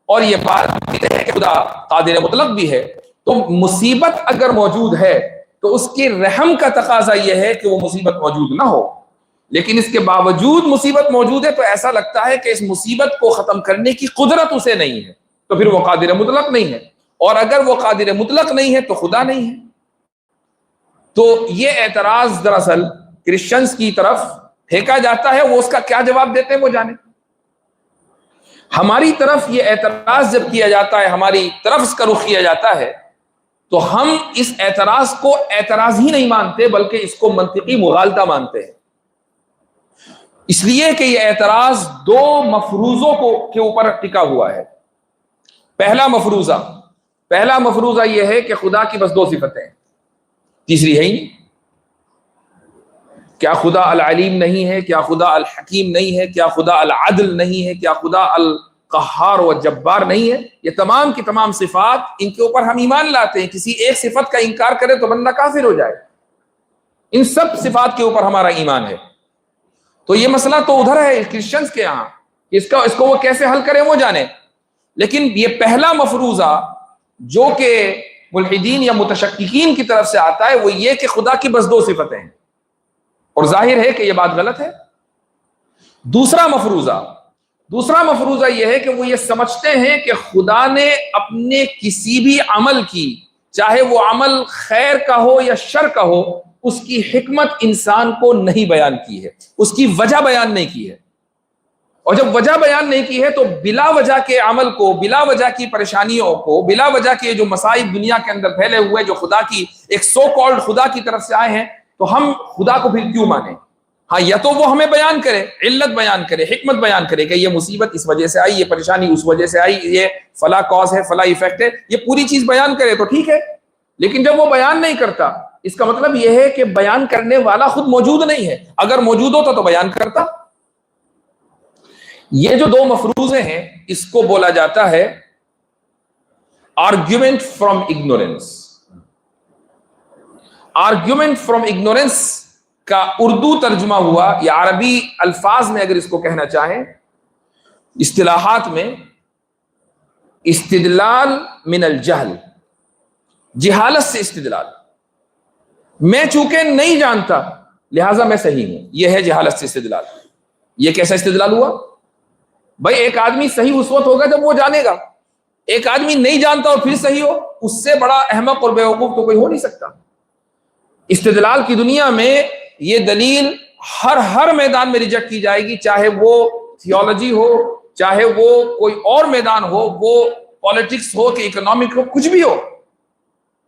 اور یہ بات ہے کہ خدا قادر مطلق بھی ہے، تو مصیبت اگر موجود ہے تو اس کے رحم کا تقاضا یہ ہے کہ وہ مصیبت موجود نہ ہو۔ لیکن اس کے باوجود مصیبت موجود ہے تو ایسا لگتا ہے کہ اس مصیبت کو ختم کرنے کی قدرت اسے نہیں ہے، تو پھر وہ قادر مطلق نہیں ہے، اور اگر وہ قادر مطلق نہیں ہے تو خدا نہیں ہے۔ تو یہ اعتراض دراصل کرسچنز کی طرف پھینکا جاتا ہے، وہ اس کا کیا جواب دیتے ہیں وہ جانے۔ ہماری طرف یہ اعتراض جب کیا جاتا ہے، ہماری طرف اس کا رخ کیا جاتا ہے، تو ہم اس اعتراض کو اعتراض ہی نہیں مانتے بلکہ اس کو منطقی مغالطہ مانتے ہیں، اس لیے کہ یہ اعتراض دو مفروضوں کے اوپر ٹکا ہوا ہے۔ پہلا مفروضہ پہلا مفروضہ یہ ہے کہ خدا کی بس دو صفتیں ہیں، تیسری ہے ہی نہیں۔ کیا خدا العلیم نہیں ہے؟ کیا خدا الحکیم نہیں ہے؟ کیا خدا العدل نہیں ہے؟ کیا خدا القہار و جبار نہیں ہے؟ یہ تمام کی تمام صفات، ان کے اوپر ہم ایمان لاتے ہیں۔ کسی ایک صفت کا انکار کرے تو بندہ کافر ہو جائے۔ ان سب صفات کے اوپر ہمارا ایمان ہے۔ تو یہ مسئلہ تو ادھر ہے کرسچنز کے یہاں، اس کو وہ کیسے حل کریں وہ جانے، لیکن یہ پہلا مفروضہ جو کہ ملحدین یا متشککین کی طرف سے آتا ہے وہ یہ کہ خدا کی بس دو صفتیں ہیں، اور ظاہر ہے کہ یہ بات غلط ہے۔ دوسرا مفروضہ یہ ہے کہ وہ یہ سمجھتے ہیں کہ خدا نے اپنے کسی بھی عمل کی، چاہے وہ عمل خیر کا ہو یا شر کا ہو، اس کی حکمت انسان کو نہیں بیان کی ہے، اس کی وجہ بیان نہیں کی ہے۔ اور جب وجہ بیان نہیں کی ہے تو بلا وجہ کے عمل کو، بلا وجہ کی پریشانیوں کو، بلا وجہ کے جو مصائب دنیا کے اندر پھیلے ہوئے جو خدا کی ایک سو کالڈ خدا کی طرف سے آئے ہیں، تو ہم خدا کو پھر کیوں مانیں؟ ہاں، یا تو وہ ہمیں بیان کرے، علت بیان کرے، حکمت بیان کرے کہ یہ مصیبت اس وجہ سے آئی، یہ پریشانی اس وجہ سے آئی، یہ فلاں کاز ہے، فلاں ایفیکٹ ہے، یہ پوری چیز بیان کرے تو ٹھیک ہے۔ لیکن جب وہ بیان نہیں کرتا، اس کا مطلب یہ ہے کہ بیان کرنے والا خود موجود نہیں ہے۔ اگر موجود ہوتا تو بیان کرتا۔ یہ جو دو مفروضے ہیں اس کو بولا جاتا ہے argument from ignorance. Argument from ignorance کا اردو ترجمہ ہوا، یا عربی الفاظ میں اگر اس کو کہنا چاہیں، اصطلاحات میں، استدلال من الجہل، جہالت سے استدلال۔ میں چونکہ نہیں جانتا لہٰذا میں صحیح ہوں، یہ ہے جہالت سے استدلال۔ یہ کیسا استدلال ہوا؟ بھائی ایک آدمی صحیح اس وقت ہوگا جب وہ جانے گا، ایک آدمی نہیں جانتا اور پھر صحیح ہو، اس سے بڑا احمق اور بیوقوف تو کوئی ہو نہیں سکتا۔ استدلال کی دنیا میں یہ دلیل ہر میدان میں ریجیکٹ کی جائے گی، چاہے وہ تھیولوجی ہو، چاہے وہ کوئی اور میدان ہو، وہ پالیٹکس ہو کہ اکنامک ہو، کچھ بھی ہو،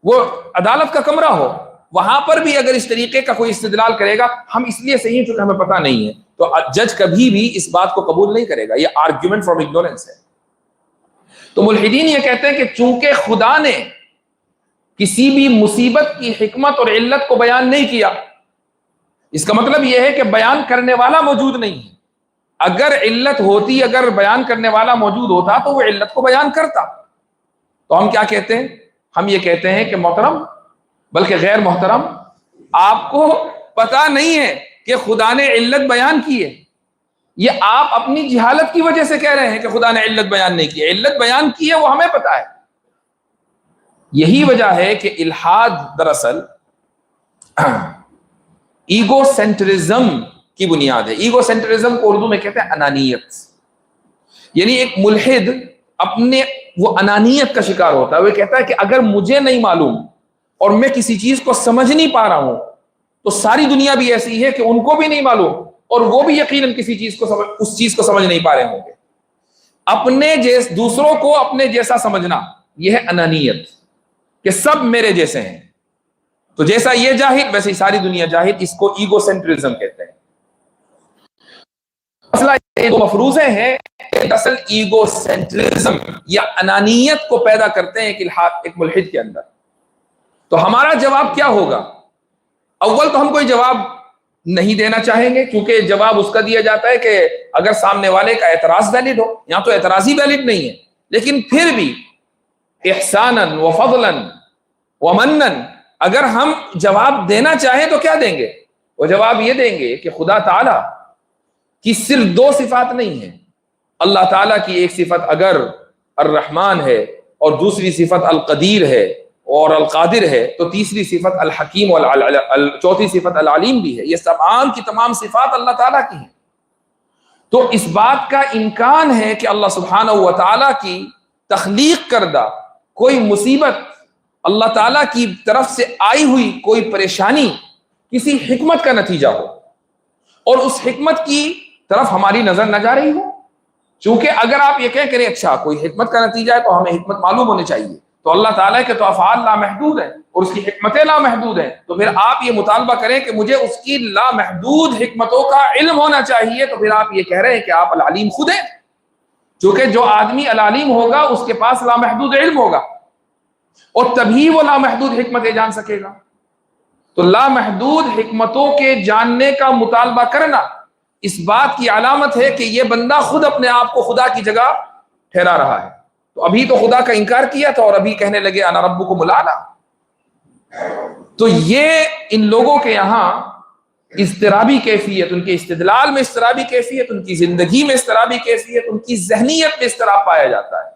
وہ عدالت کا کمرہ ہو، وہاں پر بھی اگر اس طریقے کا کوئی استدلال کرے گا، ہم اس لیے صحیح ہیں چونکہ ہمیں پتہ نہیں ہے، تو جج کبھی بھی اس بات کو قبول نہیں کرے گا۔ یہ آرگیومنٹ فرام اگنورینس ہے۔ تو ملحدین یہ کہتے ہیں کہ چونکہ خدا نے کسی بھی مصیبت کی حکمت اور علت کو بیان نہیں کیا، اس کا مطلب یہ ہے کہ بیان کرنے والا موجود نہیں ہے۔ اگر علت ہوتی، اگر بیان کرنے والا موجود ہوتا تو وہ علت کو بیان کرتا۔ تو ہم کیا کہتے ہیں؟ ہم یہ کہتے ہیں کہ محترم، بلکہ غیر محترم، آپ کو پتہ نہیں ہے کہ خدا نے علت بیان کی ہے، یہ آپ اپنی جہالت کی وجہ سے کہہ رہے ہیں کہ خدا نے علت بیان نہیں کی ہے۔ علت بیان کی ہے وہ ہمیں پتہ ہے۔ یہی وجہ ہے کہ الحاد دراصل ایگو سینٹرزم کی بنیاد ہے۔ ایگو سینٹرزم کو اردو میں کہتے ہیں انانیت، یعنی ایک ملحد اپنے وہ انانیت کا شکار ہوتا ہے۔ وہ کہتا ہے کہ اگر مجھے نہیں معلوم اور میں کسی چیز کو سمجھ نہیں پا رہا ہوں تو ساری دنیا بھی ایسی ہے کہ ان کو بھی نہیں معلوم اور وہ بھی یقیناً کسی چیز کو اس چیز کو سمجھ نہیں پا رہے ہوں گے۔ دوسروں کو اپنے جیسا سمجھنا، یہ ہے انانیت، کہ سب میرے جیسے ہیں، تو جیسا یہ جاہل ویسے ہی ساری دنیا جاہل۔ اس کو ایگو سینٹرزم کہتے ہیں۔ مسئلہ یہ دو مفروضے ہیں، اصل ایگو سینٹرزم یا انانیت کو پیدا کرتے ہیں ایک ملحد کے اندر۔ تو ہمارا جواب کیا ہوگا؟ اول تو ہم کوئی جواب نہیں دینا چاہیں گے، کیونکہ جواب اس کا دیا جاتا ہے کہ اگر سامنے والے کا اعتراض ویلڈ ہو۔ یہاں تو اعتراض ہی ویلڈ نہیں ہے، لیکن پھر بھی احساناً و فضلاً و منن اگر ہم جواب دینا چاہیں تو کیا دیں گے؟ وہ جواب یہ دیں گے کہ خدا تعالی کی صرف دو صفات نہیں ہیں۔ اللہ تعالیٰ کی ایک صفت اگر الرحمن ہے اور دوسری صفت القدیر ہے اور القادر ہے، تو تیسری صفت الحکیم اور چوتھی صفت العلیم بھی ہے۔ یہ تمام کی تمام صفات اللہ تعالیٰ کی ہیں۔ تو اس بات کا امکان ہے کہ اللہ سبحانہ و تعالیٰ کی تخلیق کردہ کوئی مصیبت، اللہ تعالیٰ کی طرف سے آئی ہوئی کوئی پریشانی کسی حکمت کا نتیجہ ہو، اور اس حکمت کی طرف ہماری نظر نہ جا رہی ہو۔ چونکہ اگر آپ یہ کہیں کریں اچھا کوئی حکمت کا نتیجہ ہے تو ہمیں حکمت معلوم ہونی چاہیے، تو اللہ تعالیٰ کے تو افعال لامحدود ہیں اور اس کی حکمتیں لامحدود ہیں، تو پھر آپ یہ مطالبہ کریں کہ مجھے اس کی لامحدود حکمتوں کا علم ہونا چاہیے، تو پھر آپ یہ کہہ رہے ہیں کہ آپ العلیم خود ہیں، چونکہ جو آدمی العلیم ہوگا اس کے پاس لامحدود علم ہوگا۔ اور تبھی وہ لامحدود حکمتیں جان سکے گا۔ تو لامحدود حکمتوں کے جاننے کا مطالبہ کرنا اس بات کی علامت ہے کہ یہ بندہ خود اپنے آپ کو خدا کی جگہ ٹھہرا رہا ہے۔ تو ابھی تو خدا کا انکار کیا تھا اور ابھی کہنے لگے انا ربکم الاعلی۔ تو یہ ان لوگوں کے یہاں اضطرابی کیفیت، ان کے استدلال میں اضطرابی کیفیت، ان کی زندگی میں اضطرابی کیفیت، ان کی ذہنیت میں اضطراب پایا جاتا ہے۔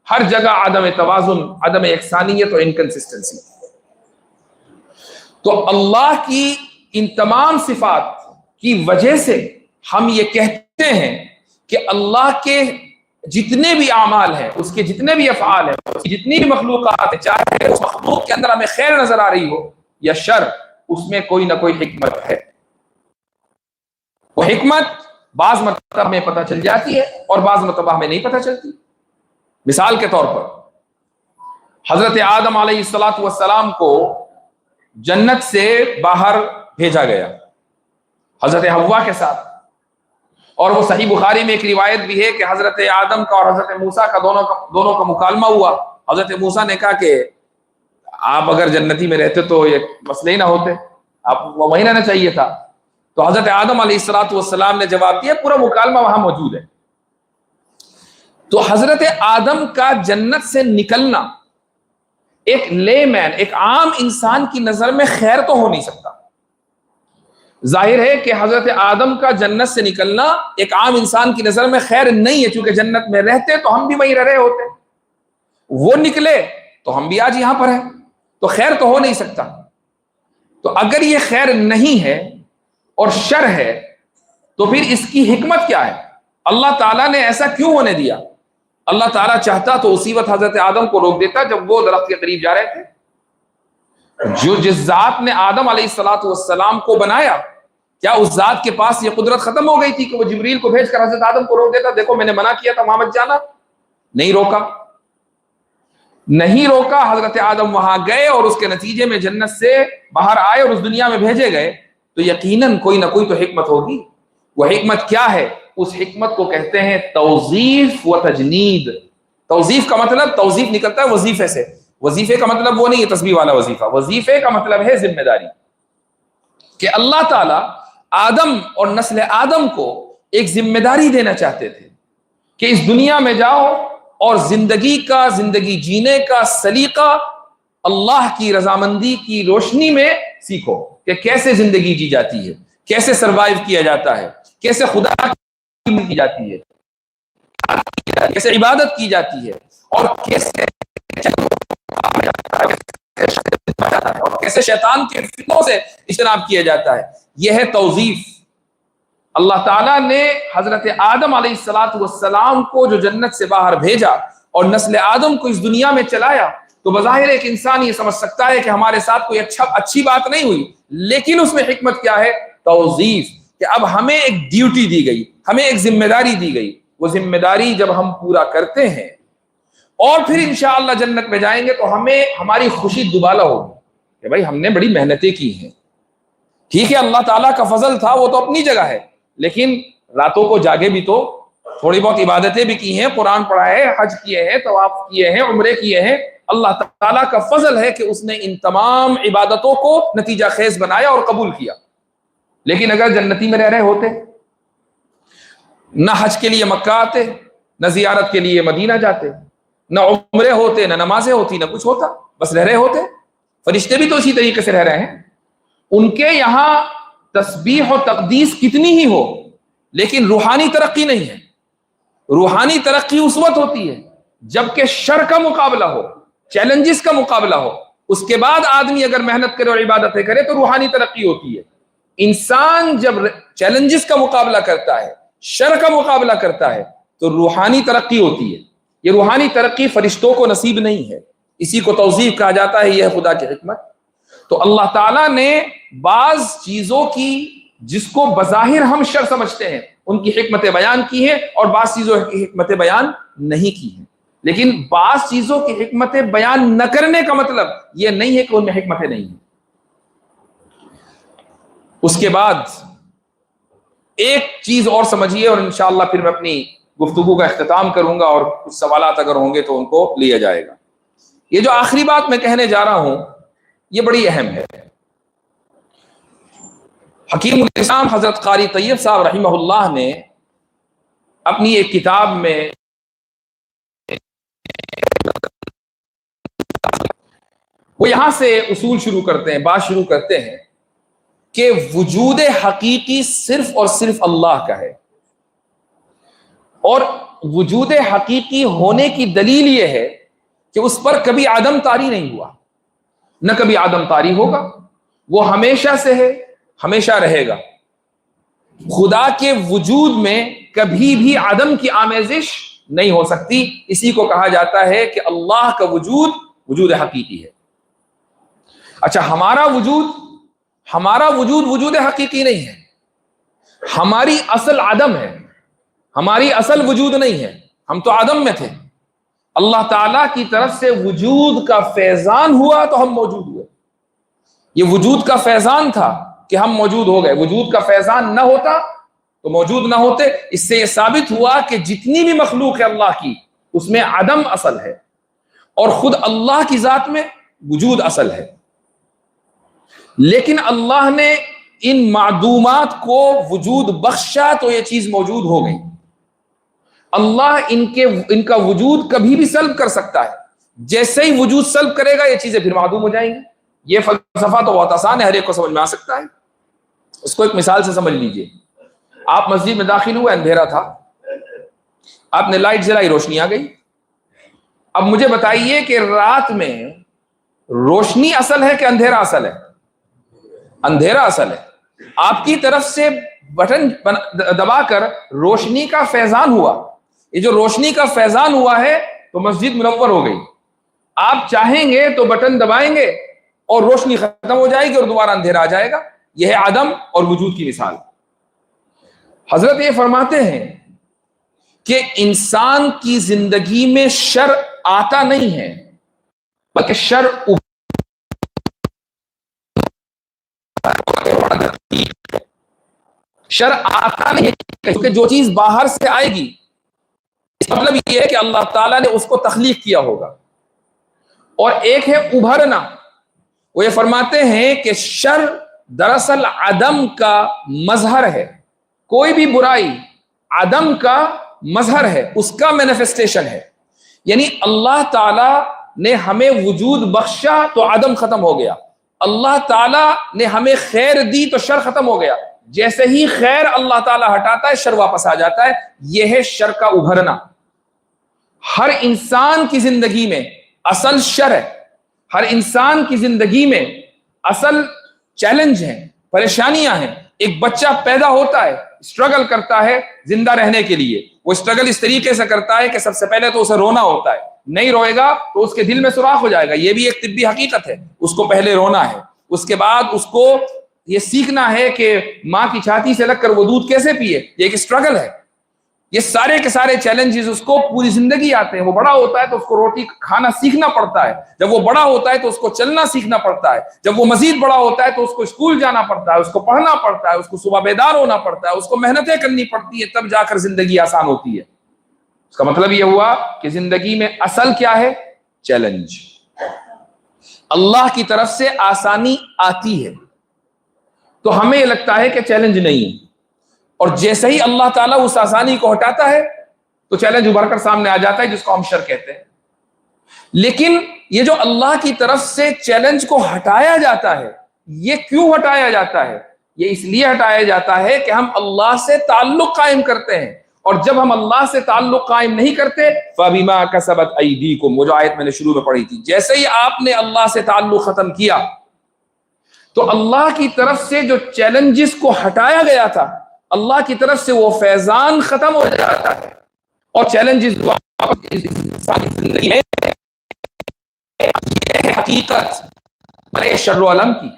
ہر جگہ عدم توازن، عدم یکسانیت اور انکنسسٹنسی۔ تو اللہ کی ان تمام صفات کی وجہ سے ہم یہ کہتے ہیں کہ اللہ کے جتنے بھی اعمال ہیں، اس کے جتنے بھی افعال ہیں، اس کی جتنی بھی مخلوقات ہیں، چاہے اس مخلوق کے اندر ہمیں خیر نظر آ رہی ہو یا شر، اس میں کوئی نہ کوئی حکمت ہے۔ وہ حکمت بعض مرتبہ ہمیں پتہ چل جاتی ہے اور بعض مرتبہ ہمیں نہیں پتہ چلتی۔ مثال کے طور پر حضرت آدم علیہ السلام کو جنت سے باہر بھیجا گیا حضرت حوا کے ساتھ، اور وہ صحیح بخاری میں ایک روایت بھی ہے کہ حضرت آدم کا اور حضرت موسیٰ کا دونوں کا مکالمہ ہوا۔ حضرت موسیٰ نے کہا کہ آپ اگر جنتی میں رہتے تو یہ مسئلے ہی نہ ہوتے، آپ وہ وہیں رہنا چاہیے تھا۔ تو حضرت آدم علیہ السلام نے جواب دیا، پورا مکالمہ وہاں موجود ہے۔ تو حضرت آدم کا جنت سے نکلنا ایک لے مین، ایک عام انسان کی نظر میں خیر تو ہو نہیں سکتا۔ ظاہر ہے کہ حضرت آدم کا جنت سے نکلنا ایک عام انسان کی نظر میں خیر نہیں ہے، چونکہ جنت میں رہتے تو ہم بھی وہیں رہ رہے ہوتے، وہ نکلے تو ہم بھی آج یہاں پر ہیں، تو خیر تو ہو نہیں سکتا۔ تو اگر یہ خیر نہیں ہے اور شر ہے تو پھر اس کی حکمت کیا ہے؟ اللہ تعالیٰ نے ایسا کیوں ہونے دیا؟ اللہ تعالیٰ چاہتا تو اسی وقت حضرت آدم کو روک دیتا جب وہ درخت کے قریب جا رہے تھے۔ جس ذات نے آدم علیہ السلام کو بنایا، کیا اس ذات کے پاس یہ قدرت ختم ہو گئی تھی کہ وہ جبریل کو بھیج کر حضرت آدم کو روک دیتا؟ دیکھو میں نے منع کیا تھا وہاں مت جانا، نہیں روکا، نہیں روکا۔ حضرت آدم وہاں گئے اور اس کے نتیجے میں جنت سے باہر آئے اور اس دنیا میں بھیجے گئے، تو یقیناً کوئی نہ کوئی تو حکمت ہوگی۔ وہ حکمت کیا ہے؟ اس حکمت کو کہتے ہیں توظیف و تجنید۔ توظیف کا مطلب، توظیف نکلتا ہے وظیفے سے، وظیفے کا مطلب وہ نہیں ہے تسبیح والا وظیفہ، وظیفے کا مطلب ہے ذمہ داری، کہ اللہ تعالیٰ آدم اور نسل آدم کو ایک ذمہ داری دینا چاہتے تھے کہ اس دنیا میں جاؤ اور زندگی جینے کا سلیقہ اللہ کی رضامندی کی روشنی میں سیکھو کہ کیسے زندگی جی جاتی ہے، کیسے سروائیو کیا جاتا ہے، کیسے خدا کی جاتی ہے، کیسے عبادت کی جاتی ہے، اور کیسے شیطان کے فتنوں سے اجتناب کیا جاتا ہے۔ یہ ہے توظیف۔ اللہ تعالیٰ نے حضرت آدم علیہ السلام کو جو جنت سے باہر بھیجا اور نسل آدم کو اس دنیا میں چلایا، تو بظاہر ایک انسان یہ سمجھ سکتا ہے کہ ہمارے ساتھ کوئی اچھی بات نہیں ہوئی، لیکن اس میں حکمت کیا ہے؟ توظیف، کہ اب ہمیں ایک ڈیوٹی دی گئی، ہمیں ایک ذمہ داری دی گئی۔ وہ ذمہ داری جب ہم پورا کرتے ہیں اور پھر انشاءاللہ جنت میں جائیں گے تو ہمیں ہماری خوشی دوبالا ہوگی کہ بھائی ہم نے بڑی محنتیں کی ہیں۔ ٹھیک ہے اللہ تعالیٰ کا فضل تھا، وہ تو اپنی جگہ ہے، لیکن راتوں کو جاگے بھی تو تھوڑی بہت عبادتیں بھی کی ہیں، قرآن پڑھا ہے، حج کیے ہیں، طواف کیے ہیں، عمرے کیے ہیں۔ اللہ تعالیٰ کا فضل ہے کہ اس نے ان تمام عبادتوں کو نتیجہ خیز بنایا اور قبول کیا۔ لیکن اگر جنتی میں رہ رہے ہوتے، نہ حج کے لیے مکہ آتے، نہ زیارت کے لیے مدینہ جاتے، نہ عمرے ہوتے، نہ نمازیں ہوتی، نہ کچھ ہوتا، بس رہ رہے ہوتے۔ فرشتے بھی تو اسی طریقے سے رہ رہے ہیں، ان کے یہاں تسبیح و تقدیس کتنی ہی ہو لیکن روحانی ترقی نہیں ہے۔ روحانی ترقی اس وقت ہوتی ہے جبکہ شر کا مقابلہ ہو، چیلنجز کا مقابلہ ہو، اس کے بعد آدمی اگر محنت کرے اور عبادتیں کرے تو روحانی ترقی ہوتی ہے۔ انسان جب چیلنجز کا مقابلہ کرتا ہے، شر کا مقابلہ کرتا ہے، تو روحانی ترقی ہوتی ہے۔ یہ روحانی ترقی فرشتوں کو نصیب نہیں ہے، اسی کو توظیف کہا جاتا ہے، یہ ہے خدا کی حکمت۔ تو اللہ تعالیٰ نے بعض چیزوں کی جس کو بظاہر ہم شر سمجھتے ہیں ان کی حکمتیں بیان کی ہیں، اور بعض چیزوں کی حکمتیں بیان نہیں کی ہیں۔ لیکن بعض چیزوں کی حکمتیں بیان نہ کرنے کا مطلب یہ نہیں ہے کہ ان میں حکمتیں نہیں ہیں۔ اس کے بعد ایک چیز اور سمجھیے، اور انشاءاللہ پھر میں اپنی گفتگو کا اختتام کروں گا، اور کچھ سوالات اگر ہوں گے تو ان کو لیا جائے گا۔ یہ جو آخری بات میں کہنے جا رہا ہوں یہ بڑی اہم ہے. حکیم الاسلام حضرت قاری طیب صاحب رحمہ اللہ نے اپنی ایک کتاب میں وہ یہاں سے اصول شروع کرتے ہیں، بات شروع کرتے ہیں کہ وجود حقیقی صرف اور صرف اللہ کا ہے، اور وجود حقیقی ہونے کی دلیل یہ ہے کہ اس پر کبھی عدم طاری نہیں ہوا، نہ کبھی عدم طاری ہوگا، وہ ہمیشہ سے ہے، ہمیشہ رہے گا. خدا کے وجود میں کبھی بھی عدم کی آمیزش نہیں ہو سکتی. اسی کو کہا جاتا ہے کہ اللہ کا وجود وجود حقیقی ہے. اچھا، ہمارا وجود وجود حقیقی نہیں ہے، ہماری اصل عدم ہے، ہماری اصل وجود نہیں ہے. ہم تو عدم میں تھے، اللہ تعالیٰ کی طرف سے وجود کا فیضان ہوا تو ہم موجود ہوئے. یہ وجود کا فیضان تھا کہ ہم موجود ہو گئے. وجود کا فیضان نہ ہوتا تو موجود نہ ہوتے. اس سے یہ ثابت ہوا کہ جتنی بھی مخلوق ہے اللہ کی، اس میں عدم اصل ہے، اور خود اللہ کی ذات میں وجود اصل ہے. لیکن اللہ نے ان معدومات کو وجود بخشا تو یہ چیز موجود ہو گئی. اللہ ان کا وجود کبھی بھی سلب کر سکتا ہے، جیسے ہی وجود سلب کرے گا یہ چیزیں پھر معدوم ہو جائیں گی. یہ فلسفہ تو بہت آسان ہے، ہر ایک کو سمجھ میں آ سکتا ہے. اس کو ایک مثال سے سمجھ لیجئے. آپ مسجد میں داخل ہوئے، اندھیرا تھا، آپ نے لائٹ جلائی، روشنی آ گئی. اب مجھے بتائیے کہ رات میں روشنی اصل ہے کہ اندھیرا اصل ہے؟ اندھیرا اصل ہے. آپ کی طرف سے بٹن دبا کر روشنی کا فیضان ہوا. یہ جو روشنی کا فیضان ہوا ہے تو مسجد منور ہو گئی. آپ چاہیں گے تو بٹن دبائیں گے اور روشنی ختم ہو جائے گی اور دوبارہ اندھیرا آ جائے گا. یہ ہے عدم اور وجود کی مثال. حضرت یہ فرماتے ہیں کہ انسان کی زندگی میں شر آتا نہیں ہے، بلکہ شر آتا نہیں ہے، کیونکہ جو چیز باہر سے آئے گی اس کا مطلب یہ ہے کہ اللہ تعالیٰ نے اس کو تخلیق کیا ہوگا. اور ایک ہے ابھرنا. وہ یہ فرماتے ہیں کہ شر دراصل عدم کا مظہر ہے. کوئی بھی برائی عدم کا مظہر ہے، اس کا مینیفیسٹیشن ہے. یعنی اللہ تعالیٰ نے ہمیں وجود بخشا تو عدم ختم ہو گیا. اللہ تعالیٰ نے ہمیں خیر دی تو شر ختم ہو گیا. جیسے ہی خیر اللہ تعالیٰ ہٹاتا ہے شر واپس آ جاتا ہے. یہ ہے شر کا ابھرنا. ہر انسان کی زندگی میں اصل شر ہے، ہر انسان کی زندگی میں اصل چیلنج ہیں، پریشانیاں ہیں. ایک بچہ پیدا ہوتا ہے، اسٹرگل کرتا ہے زندہ رہنے کے لیے. وہ اسٹرگل اس طریقے سے کرتا ہے کہ سب سے پہلے تو اسے رونا ہوتا ہے. نہیں روئے گا تو اس کے دل میں سوراخ ہو جائے گا. یہ بھی ایک طبی حقیقت ہے. اس کو پہلے رونا ہے، اس کے بعد اس کو یہ سیکھنا ہے کہ ماں کی چھاتی سے لگ کر وہ دودھ کیسے پیے. یہ ایک اسٹرگل ہے. یہ سارے کے سارے چیلنجز اس کو پوری زندگی آتے ہیں. وہ بڑا ہوتا ہے تو اس کو روٹی کھانا سیکھنا پڑتا ہے. جب وہ بڑا ہوتا ہے تو اس کو چلنا سیکھنا پڑتا ہے. جب وہ مزید بڑا ہوتا ہے تو اس کو اسکول جانا پڑتا ہے، اس کو پڑھنا پڑتا ہے، اس کو صبح بیدار ہونا پڑتا ہے، اس کو محنتیں کرنی پڑتی ہے، تب جا کر زندگی آسان ہوتی ہے. اس کا مطلب یہ ہوا کہ زندگی میں اصل کیا ہے؟ چیلنج. اللہ کی طرف سے آسانی آتی ہے تو ہمیں یہ لگتا ہے کہ چیلنج نہیں ہے، اور جیسے ہی اللہ تعالیٰ اس آسانی کو ہٹاتا ہے تو چیلنج ابھر کر سامنے آ جاتا ہے، جس کو ہم شر کہتے ہیں. لیکن یہ جو اللہ کی طرف سے چیلنج کو ہٹایا جاتا ہے، یہ کیوں ہٹایا جاتا ہے؟ یہ اس لیے ہٹایا جاتا ہے کہ ہم اللہ سے تعلق قائم کرتے ہیں، اور جب ہم اللہ سے تعلق قائم نہیں کرتے فَبِمَا كَسَبَتْ أَيْدِيكُمْ، وہ جو آیت میں نے شروع میں پڑھی تھی، جیسے ہی آپ نے اللہ سے تعلق ختم کیا تو اللہ کی طرف سے جو چیلنجز کو ہٹایا گیا تھا، اللہ کی طرف سے وہ فیضان ختم ہو جاتا ہے، اور چیلنجز انسانی زندگی میں یہ حقیقت بڑے شر و علم کی.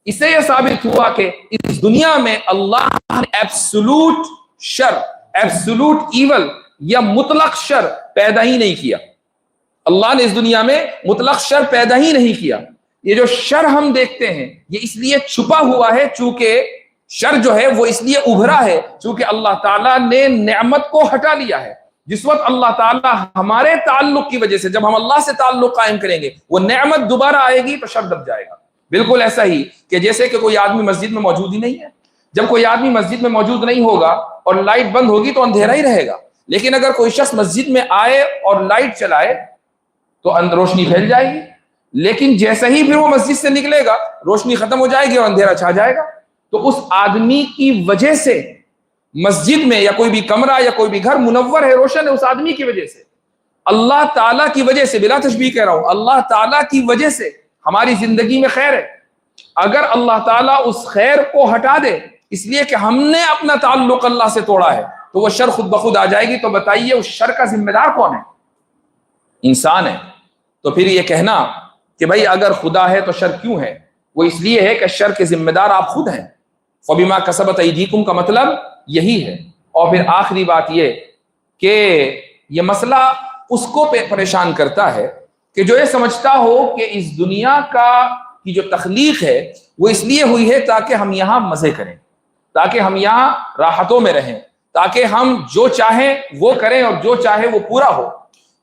اس سے یہ ثابت ہوا کہ اس دنیا میں اللہ نے ایبسولوٹ شر، ایبسولوٹ ایول یا مطلق شر پیدا ہی نہیں کیا. اللہ نے اس دنیا میں مطلق شر پیدا ہی نہیں کیا. یہ جو شر ہم دیکھتے ہیں یہ اس لیے چھپا ہوا ہے، چونکہ شر جو ہے وہ اس لیے ابھرا ہے چونکہ اللہ تعالیٰ نے نعمت کو ہٹا لیا ہے. جس وقت اللہ تعالیٰ ہمارے تعلق کی وجہ سے، جب ہم اللہ سے تعلق قائم کریں گے، وہ نعمت دوبارہ آئے گی تو شر دب جائے گا۔ بالکل ایسا ہی کہ جیسے کہ کوئی آدمی مسجد میں موجود ہی نہیں ہے، جب کوئی آدمی مسجد میں موجود نہیں ہوگا اور لائٹ بند ہوگی تو اندھیرا ہی رہے گا، لیکن اگر کوئی شخص مسجد میں آئے اور لائٹ چلائے تو روشنی پھیل جائے گی، لیکن جیسے ہی پھر وہ مسجد سے نکلے گا روشنی ختم ہو جائے گی اور اندھیرا چھا جائے گا۔ تو اس آدمی کی وجہ سے مسجد میں یا کوئی بھی کمرہ یا کوئی بھی گھر منور ہے، روشن ہے، اس آدمی کی وجہ سے، اللہ تعالیٰ کی وجہ سے، بلا تشبیہ کہہ رہا ہوں، اللہ تعالیٰ کی وجہ سے ہماری زندگی میں خیر ہے۔ اگر اللہ تعالیٰ اس خیر کو ہٹا دے اس لیے کہ ہم نے اپنا تعلق اللہ سے توڑا ہے تو وہ شر خود بخود آ جائے گی۔ تو بتائیے اس شر کا ذمہ دار کون ہے؟ انسان ہے۔ تو پھر یہ کہنا کہ بھائی اگر خدا ہے تو شر کیوں ہے، وہ اس لیے ہے کہ شر کے ذمہ دار آپ خود ہیں۔ فَبِمَا كَسَبَتْ أَيْدِيكُمْ کا مطلب یہی ہے۔ اور پھر آخری بات یہ کہ یہ مسئلہ اس کو پریشان کرتا ہے کہ جو یہ سمجھتا ہو کہ اس دنیا کی جو تخلیق ہے وہ اس لیے ہوئی ہے تاکہ ہم یہاں مزے کریں، تاکہ ہم یہاں راحتوں میں رہیں، تاکہ ہم جو چاہیں وہ کریں اور جو چاہے وہ پورا ہو۔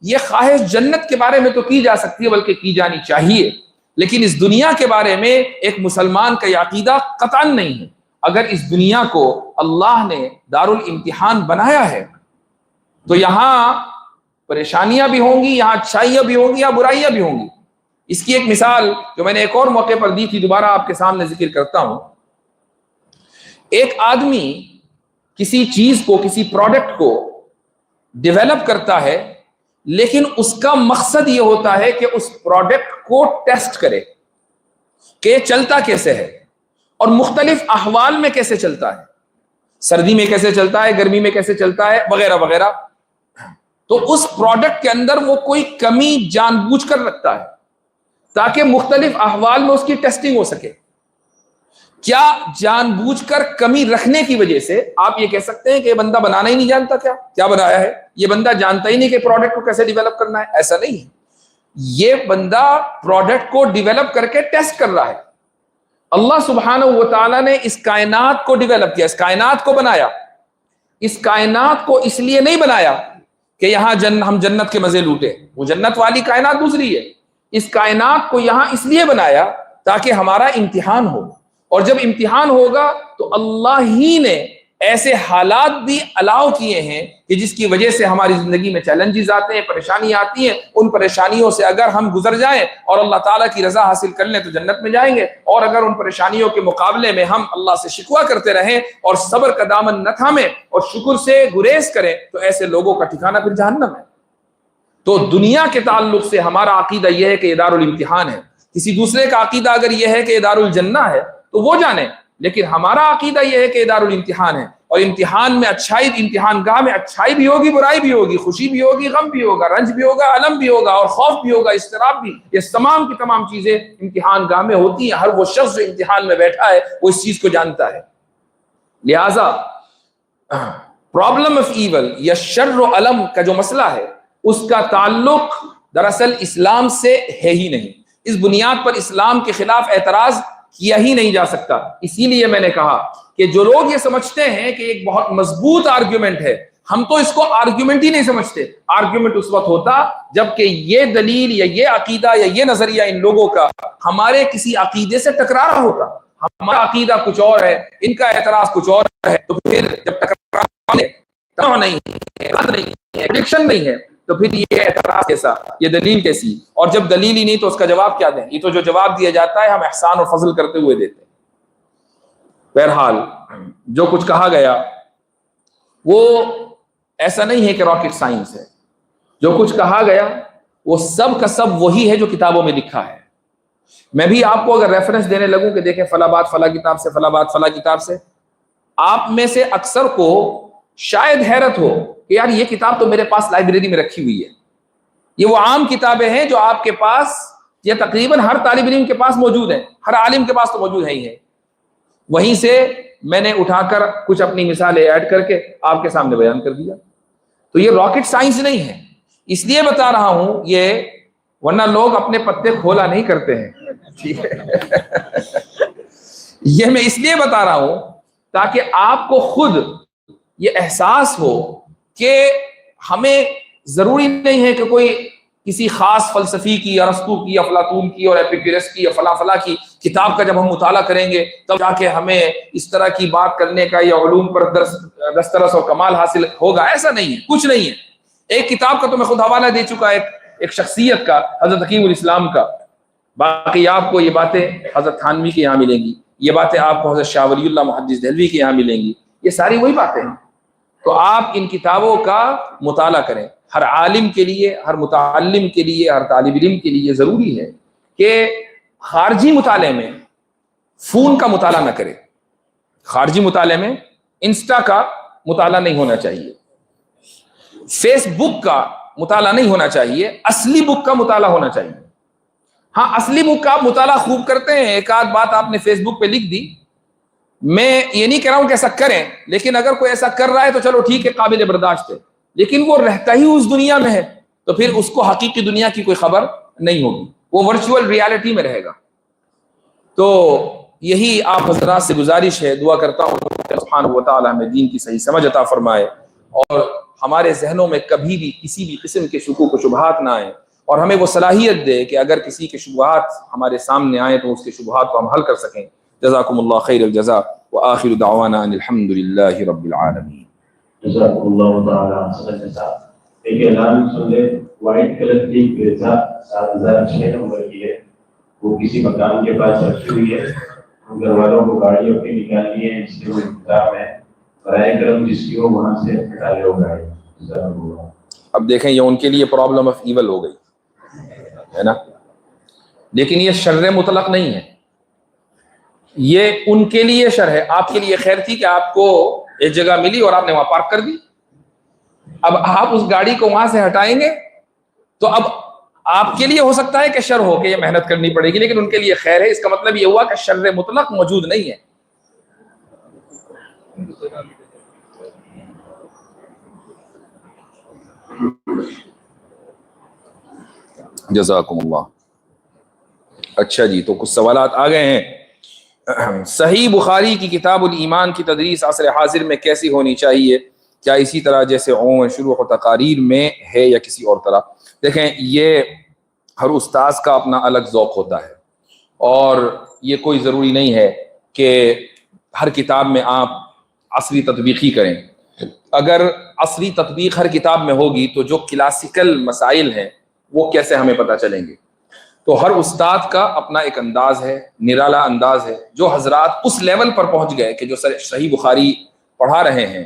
یہ خواہش جنت کے بارے میں تو کی جا سکتی ہے، بلکہ کی جانی چاہیے، لیکن اس دنیا کے بارے میں ایک مسلمان کا یہ عقیدہ قطعاً نہیں ہے۔ اگر اس دنیا کو اللہ نے دارالامتحان بنایا ہے تو یہاں پریشانیاں بھی ہوں گی، یہاں اچھائیاں بھی ہوں گی، یہاں برائیاں بھی ہوں گی۔ اس کی ایک مثال جو میں نے ایک اور موقع پر دی تھی، دوبارہ آپ کے سامنے ذکر کرتا ہوں۔ ایک آدمی کسی چیز کو، کسی پروڈکٹ کو ڈیولپ کرتا ہے، لیکن اس کا مقصد یہ ہوتا ہے کہ اس پروڈکٹ کو ٹیسٹ کرے کہ چلتا کیسے ہے اور مختلف احوال میں کیسے چلتا ہے، سردی میں کیسے چلتا ہے، گرمی میں کیسے چلتا ہے، وغیرہ وغیرہ۔ تو اس پروڈکٹ کے اندر وہ کوئی کمی جان بوجھ کر رکھتا ہے تاکہ مختلف احوال میں اس کی ٹیسٹنگ ہو سکے۔ کیا جان بوجھ کر کمی رکھنے کی وجہ سے آپ یہ کہہ سکتے ہیں کہ یہ بندہ بنانا ہی نہیں جانتا؟ کیا بنایا ہے؟ یہ بندہ جانتا ہی نہیں کہ پروڈکٹ کو کیسے ڈیولپ کرنا ہے؟ ایسا نہیں ہے، یہ بندہ پروڈکٹ کو ڈیولپ کر کے ٹیسٹ کر رہا ہے۔ اللہ سبحانہ و تعالیٰ نے اس کائنات کو ڈیولپ کیا، اس کائنات کو بنایا۔ اس کائنات کو اس لیے نہیں بنایا کہ یہاں ہم جنت کے مزے لوٹے، وہ جنت والی کائنات دوسری ہے۔ اس کائنات کو یہاں اس لیے بنایا تاکہ ہمارا امتحان ہو، اور جب امتحان ہوگا تو اللہ ہی نے ایسے حالات بھی الاؤ کیے ہیں کہ جس کی وجہ سے ہماری زندگی میں چیلنجز آتے ہیں، پریشانی آتی ہیں۔ ان پریشانیوں سے اگر ہم گزر جائیں اور اللہ تعالیٰ کی رضا حاصل کر لیں تو جنت میں جائیں گے، اور اگر ان پریشانیوں کے مقابلے میں ہم اللہ سے شکوہ کرتے رہیں اور صبر کا دامن نہ تھامیں اور شکر سے گریز کریں تو ایسے لوگوں کا ٹھکانہ پھر جہنم ہے۔ تو دنیا کے تعلق سے ہمارا عقیدہ یہ ہے کہ یہ دارالامتحان ہے۔ کسی دوسرے کا عقیدہ اگر یہ ہے کہ یہ دارالجنہ ہے تو وہ جانے، لیکن ہمارا عقیدہ یہ ہے کہ یہ دارالامتحان ہے، اور امتحان میں اچھائی، امتحان گاہ میں اچھائی بھی ہوگی، برائی بھی ہوگی، خوشی بھی ہوگی، غم بھی ہوگا، رنج بھی ہوگا، الم بھی ہوگا، اور خوف بھی ہوگا، اضطراب بھی۔ یہ تمام کی تمام چیزیں امتحان گاہ میں ہوتی ہیں۔ ہر وہ شخص جو امتحان میں بیٹھا ہے وہ اس چیز کو جانتا ہے۔ لہذا پرابلم آف ایول یا شر و علم کا جو مسئلہ ہے اس کا تعلق دراصل اسلام سے ہے ہی نہیں۔ اس بنیاد پر اسلام کے خلاف اعتراض کیا ہی نہیں جا سکتا۔ اسی لیے میں نے کہا کہ جو لوگ یہ سمجھتے ہیں کہ ایک بہت مضبوط آرگیومنٹ ہے، ہم تو اس کو آرگیومنٹ ہی نہیں سمجھتے۔ آرگیومنٹ اس وقت ہوتا جب کہ یہ دلیل یا یہ عقیدہ یا یہ نظریہ ان لوگوں کا ہمارے کسی عقیدے سے ٹکرا رہا ہوتا۔ ہمارا عقیدہ کچھ اور ہے، ان کا اعتراض کچھ اور ہے، تو پھر جب ٹکراؤ نہیں ہے، ایڈکشن نہیں ہے، تو پھر یہ اعتراض کیسا، یہ دلیل کیسی؟ اور جب دلیل ہی نہیں تو اس کا جواب کیا دیں؟ یہ تو جو جواب دیا جاتا ہے ہم احسان اور فضل کرتے ہوئے دیتے ہیں۔ بہرحال جو کچھ کہا گیا وہ ایسا نہیں ہے کہ راکٹ سائنس ہے۔ جو کچھ کہا گیا وہ سب کا سب وہی ہے جو کتابوں میں لکھا ہے۔ میں بھی آپ کو اگر ریفرنس دینے لگوں کہ دیکھیں فلاں بات فلاں کتاب سے، فلاں بات فلاں کتاب سے، آپ میں سے اکثر کو شاید حیرت ہو کہ یار یہ کتاب تو میرے پاس لائبریری میں رکھی ہوئی ہے۔ یہ وہ عام کتابیں ہیں جو آپ کے پاس یا تقریباً ہر طالب علم کے پاس موجود ہیں، ہر عالم کے پاس تو موجود ہے ہی ہے۔ وہیں سے میں نے اٹھا کر کچھ اپنی مثالیں ایڈ کر کے آپ کے سامنے بیان کر دیا۔ تو یہ راکٹ سائنس نہیں ہے، اس لیے بتا رہا ہوں یہ، ورنہ لوگ اپنے پتے کھولا نہیں کرتے ہیں، ٹھیک ہے؟ یہ میں اس لیے بتا رہا ہوں تاکہ آپ کو خود یہ احساس ہو کہ ہمیں ضروری نہیں ہے کہ کوئی کسی خاص فلسفی کی، ارسطو کی، افلاطون کی اور ایپیکورس کی یا فلاں فلاں کی کتاب کا جب ہم مطالعہ کریں گے تب جا کے ہمیں اس طرح کی بات کرنے کا یا علوم پر دسترس اور کمال حاصل ہوگا. ایسا نہیں ہے، کچھ نہیں ہے. ایک کتاب کا تو میں خود حوالہ دے چکا، ایک شخصیت کا، حضرت حکیم الاسلام کا. باقی آپ کو یہ باتیں حضرت تھانوی کے یہاں ملیں گی، یہ باتیں آپ کو حضرت شاہ ولی اللہ محدث دہلوی کے یہاں ملیں گی. یہ ساری وہی باتیں ہیں. تو آپ ان کتابوں کا مطالعہ کریں. ہر عالم کے لیے، ہر متعلم کے لیے، ہر طالب علم کے لیے ضروری ہے کہ خارجی مطالعے میں فون کا مطالعہ نہ کرے. خارجی مطالعے میں انسٹا کا مطالعہ نہیں ہونا چاہیے، فیس بک کا مطالعہ نہیں ہونا چاہیے، اصلی بک کا مطالعہ ہونا چاہیے. ہاں اصلی بک کا آپ مطالعہ خوب کرتے ہیں، ایک آدھ بات آپ نے فیس بک پہ لکھ دی. میں یہ نہیں کہہ رہا ہوں کہ ایسا کریں، لیکن اگر کوئی ایسا کر رہا ہے تو چلو ٹھیک ہے، قابل برداشت ہے. لیکن وہ رہتا ہی اس دنیا میں ہے تو پھر اس کو حقیقی دنیا کی کوئی خبر نہیں ہوگی، وہ ورچوئل ریالٹی میں رہے گا. تو یہی آپ حضرات سے گزارش ہے. دعا کرتا ہوں کہ سبحانہ و تعالی ہمیں دین کی صحیح سمجھ عطا فرمائے اور ہمارے ذہنوں میں کبھی بھی کسی بھی قسم کے شکوک و شبہات نہ آئیں، اور ہمیں وہ صلاحیت دے کہ اگر کسی کے شبہات ہمارے سامنے آئیں تو اس کے شبہات کو ہم حل کر سکیں. جزاکم اللہ خیر الجزاء وآخر دعوانا ان الحمد للہ رب العالمین. جزاکم اللہ تعالی احسن الجزاء. ایک اعلان سن لے، وائٹ کلر کی بریزا 7006 نمبر کی ہے، وہ کسی مکان کے پاس رکھی ہوئی ہے. گھر والوں کو گاڑی اپنی نکالنی ہے، اس لیے وہ انتظام ہے. برائے کرم جس کی ہو وہاں سے ہٹا لے وہ گاڑی. جزاکم اللہ. اب دیکھیں یہ ان کے لیے پرابلم آف ایول ہو گئی ہے نا، لیکن یہ شر مطلق نہیں ہے، یہ ان کے لیے شر ہے. آپ کے لیے خیر تھی کہ آپ کو ایک جگہ ملی اور آپ نے وہاں پارک کر دی. اب آپ اس گاڑی کو وہاں سے ہٹائیں گے تو اب آپ کے لیے ہو سکتا ہے کہ شر ہو کہ یہ محنت کرنی پڑے گی، لیکن ان کے لیے خیر ہے. اس کا مطلب یہ ہوا کہ شر مطلق موجود نہیں ہے. جزاکم اللہ. اچھا جی، تو کچھ سوالات آ گئے ہیں. صحیح بخاری کی کتاب الایمان کی تدریس عصر حاضر میں کیسی ہونی چاہیے؟ کیا اسی طرح جیسے عموماً شروع و تقاریر میں ہے یا کسی اور طرح؟ دیکھیں یہ ہر استاذ کا اپنا الگ ذوق ہوتا ہے، اور یہ کوئی ضروری نہیں ہے کہ ہر کتاب میں آپ عصری تطبیقی کریں. اگر عصری تطبیق ہر کتاب میں ہوگی تو جو کلاسیکل مسائل ہیں وہ کیسے ہمیں پتہ چلیں گے؟ تو ہر استاد کا اپنا ایک انداز ہے، نرالا انداز ہے. جو حضرات اس لیول پر پہنچ گئے کہ جو صحیح بخاری پڑھا رہے ہیں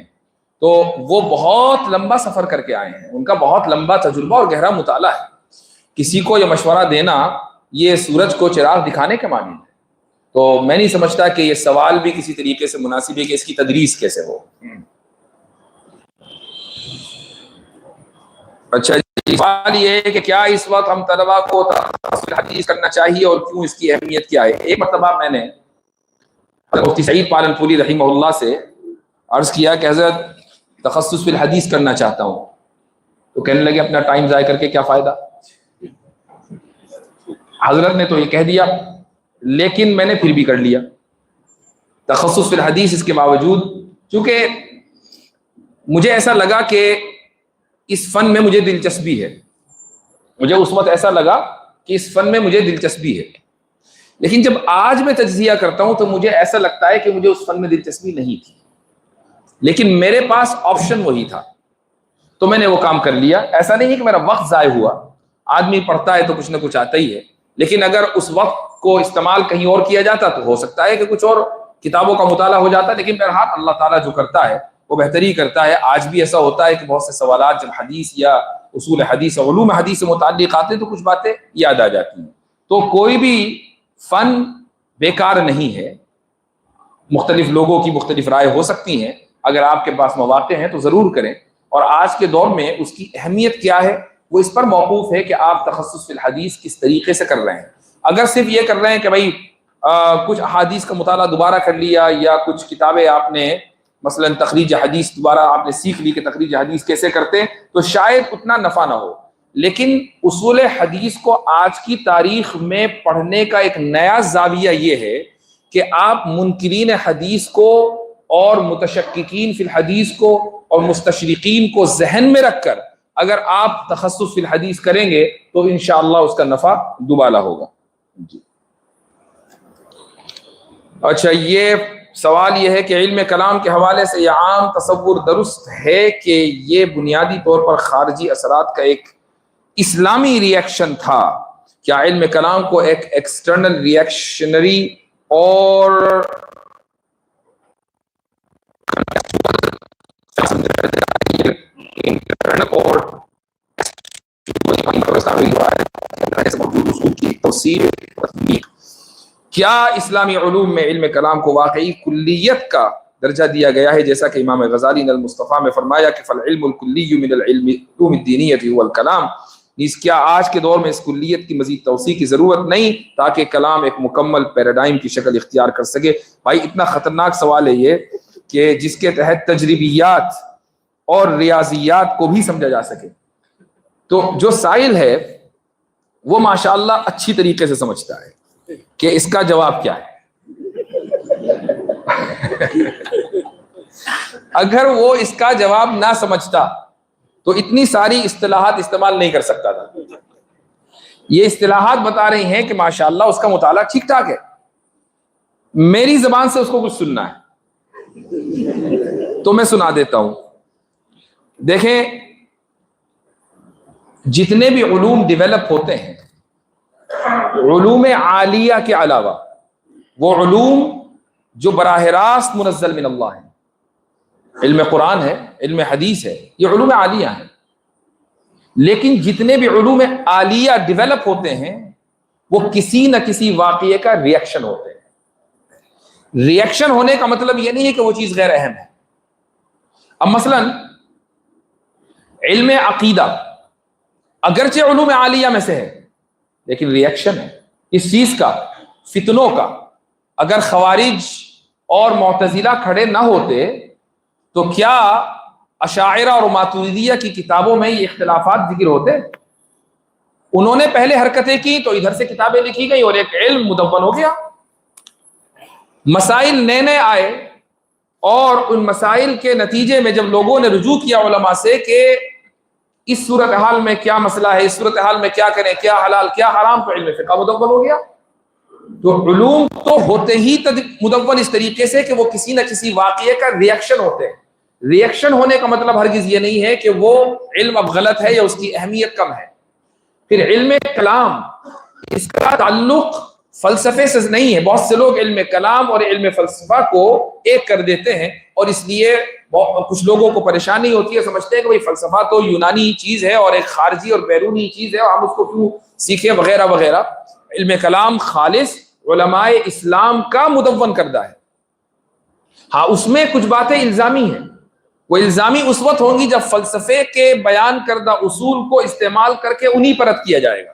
تو وہ بہت لمبا سفر کر کے آئے ہیں، ان کا بہت لمبا تجربہ اور گہرا مطالعہ ہے. کسی کو یہ مشورہ دینا یہ سورج کو چراغ دکھانے کے معنی ہے. تو میں نہیں سمجھتا کہ یہ سوال بھی کسی طریقے سے مناسب ہے کہ اس کی تدریس کیسے ہو. اچھا جی، سوال یہ ہے کہ کیا اس وقت ہم طلباء کو تخصص الحدیث کرنا چاہیے اور کیوں، اس کی اہمیت کیا ہے؟ ایک مرتبہ میں نے مفتی سعید پالن پوری رحمہ اللہ سے عرض کیا کہ حضرت تخصص فی الحدیث کرنا چاہتا ہوں، تو کہنے لگے اپنا ٹائم ضائع کر کے کیا فائدہ. حضرت نے تو یہ کہہ دیا، لیکن میں نے پھر بھی کر لیا تخصص فی الحدیث. اس کے باوجود چونکہ مجھے ایسا لگا کہ اس فن میں مجھے دلچسپی ہے، مجھے اس وقت ایسا لگا کہ اس فن میں مجھے دلچسپی ہے، لیکن جب آج میں تجزیہ کرتا ہوں تو مجھے ایسا لگتا ہے کہ مجھے اس فن میں دلچسپی نہیں تھی، لیکن میرے پاس آپشن وہی تھا تو میں نے وہ کام کر لیا. ایسا نہیں ہے کہ میرا وقت ضائع ہوا، آدمی پڑھتا ہے تو کچھ نہ کچھ آتا ہی ہے، لیکن اگر اس وقت کو استعمال کہیں اور کیا جاتا تو ہو سکتا ہے کہ کچھ اور کتابوں کا مطالعہ ہو جاتا. لیکن بہرحال اللہ تعالیٰ جو کرتا ہے وہ بہتری کرتا ہے. آج بھی ایسا ہوتا ہے کہ بہت سے سوالات جب حدیث یا اصول حدیث علوم حدیث سے متعلق آتے ہیں تو کچھ باتیں یاد آ جاتی ہیں. تو کوئی بھی فن بیکار نہیں ہے، مختلف لوگوں کی مختلف رائے ہو سکتی ہیں. اگر آپ کے پاس مواقع ہیں تو ضرور کریں، اور آج کے دور میں اس کی اہمیت کیا ہے وہ اس پر موقوف ہے کہ آپ تخصص فی الحدیث کس طریقے سے کر رہے ہیں. اگر صرف یہ کر رہے ہیں کہ بھائی کچھ احادیث کا مطالعہ دوبارہ کر لیا یا کچھ کتابیں آپ نے مثلا تخریج حدیث دوبارہ آپ نے سیکھ لی کہ تخریج حدیث کیسے کرتے ہیں، تو شاید اتنا نفع نہ ہو. لیکن اصول حدیث کو آج کی تاریخ میں پڑھنے کا ایک نیا زاویہ یہ ہے کہ آپ منکرین حدیث کو اور متشککین فی الحدیث کو اور مستشرقین کو ذہن میں رکھ کر اگر آپ تخصص فی الحدیث کریں گے تو انشاءاللہ اس کا نفع دوبالا ہوگا. جی اچھا، یہ سوال یہ ہے کہ علم کلام کے حوالے سے یہ عام تصور درست ہے کہ یہ بنیادی طور پر خارجی اثرات کا ایک اسلامی ریئیکشن تھا؟ کیا علم کلام کو ایک ایکسٹرنل ریئیکشنری اور کیا اسلامی علوم میں علم کلام کو واقعی کلیت کا درجہ دیا گیا ہے، جیسا کہ امام غزالی نے المصطفیٰ میں فرمایا کہ فالعلم الکلی من العلم علوم الدینیۃ هو الکلام. نیز کیا آج کے دور میں اس کلیت کی مزید توسیع کی ضرورت نہیں تاکہ کلام ایک مکمل پیراڈائم کی شکل اختیار کر سکے؟ بھائی اتنا خطرناک سوال ہے یہ کہ جس کے تحت تجربیات اور ریاضیات کو بھی سمجھا جا سکے. تو جو سائل ہے وہ ماشاءاللہ اچھی طریقے سے سمجھتا ہے کہ اس کا جواب کیا ہے. اگر وہ اس کا جواب نہ سمجھتا تو اتنی ساری اصطلاحات استعمال نہیں کر سکتا تھا. یہ اصطلاحات بتا رہی ہیں کہ ماشاءاللہ اس کا مطالعہ ٹھیک ٹھاک ہے. میری زبان سے اس کو کچھ سننا ہے تو میں سنا دیتا ہوں. دیکھیں، جتنے بھی علوم ڈیولپ ہوتے ہیں علوم عالیہ کے علاوہ، وہ علوم جو براہ راست منزل من اللہ ہیں، علم قرآن ہے، علم حدیث ہے، یہ علوم عالیہ ہیں. لیکن جتنے بھی علوم عالیہ ڈیولپ ہوتے ہیں وہ کسی نہ کسی واقعے کا ریئیکشن ہوتے ہیں. ریئیکشن ہونے کا مطلب یہ نہیں ہے کہ وہ چیز غیر اہم ہے. اب مثلا علم عقیدہ اگرچہ علوم عالیہ میں سے ہے لیکن ریئیکشن ہے اس چیز کا، فتنوں کا. اگر خوارج اور معتزلہ کھڑے نہ ہوتے تو کیا اشاعرہ اور ماتریدیہ کی کتابوں میں یہ اختلافات ذکر ہوتے؟ انہوں نے پہلے حرکتیں کی تو ادھر سے کتابیں لکھی گئی اور ایک علم مدون ہو گیا. مسائل نئے نئے آئے اور ان مسائل کے نتیجے میں جب لوگوں نے رجوع کیا علماء سے کہ اس صورتحال میں کیا مسئلہ ہے، اس صورتحال میں کیا کریں، کیا حلال کیا حرام، تو علم فقہ مدون ہو گیا. تو علوم تو ہوتے ہی مدون اس طریقے سے کہ وہ کسی نہ کسی واقعے کا ریئیکشن ہوتے ہیں. ریئیکشن ہونے کا مطلب ہرگز یہ نہیں ہے کہ وہ علم اب غلط ہے یا اس کی اہمیت کم ہے. پھر علم کلام، اس کا تعلق فلسفے سے نہیں ہے. بہت سے لوگ علم کلام اور علم فلسفہ کو ایک کر دیتے ہیں اور اس لیے کچھ لوگوں کو پریشانی ہوتی ہے، سمجھتے ہیں کہ بھئی فلسفہ تو یونانی چیز ہے اور ایک خارجی اور بیرونی چیز ہے اور ہم اس کو کیوں سیکھیں وغیرہ وغیرہ. علم کلام خالص علماء اسلام کا مدون کردہ ہے. ہاں اس میں کچھ باتیں الزامی ہیں، وہ الزامی اس وقت ہوں گی جب فلسفے کے بیان کردہ اصول کو استعمال کر کے انہی پر رد کیا جائے گا.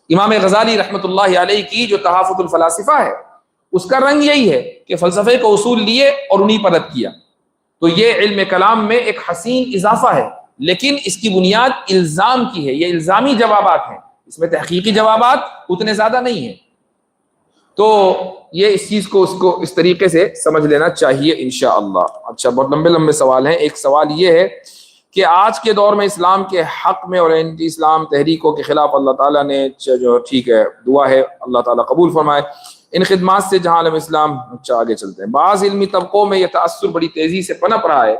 امام غزالی رحمۃ اللہ علیہ کی جو تحافظ الفلاسفہ ہے اس کا رنگ یہی ہے کہ فلسفے کو اصول لیے اور انہی پر رد کیا. تو یہ علم کلام میں ایک حسین اضافہ ہے لیکن اس کی بنیاد الزام کی ہے. یہ الزامی جوابات ہیں، اس میں تحقیقی جوابات اتنے زیادہ نہیں ہیں. تو یہ اس چیز کو اس طریقے سے سمجھ لینا چاہیے انشاءاللہ. اچھا، بہت لمبے لمبے سوال ہیں. ایک سوال یہ ہے کہ آج کے دور میں اسلام کے حق میں اور اینٹی اسلام تحریکوں کے خلاف اللہ تعالیٰ نے جو ٹھیک ہے دعا ہے اللہ تعالیٰ قبول فرمائے ان خدمات سے جہاں عالم اسلام. اچھا آگے چلتے ہیں. بعض علمی طبقوں میں یہ تأثر بڑی تیزی سے پنپ رہا ہے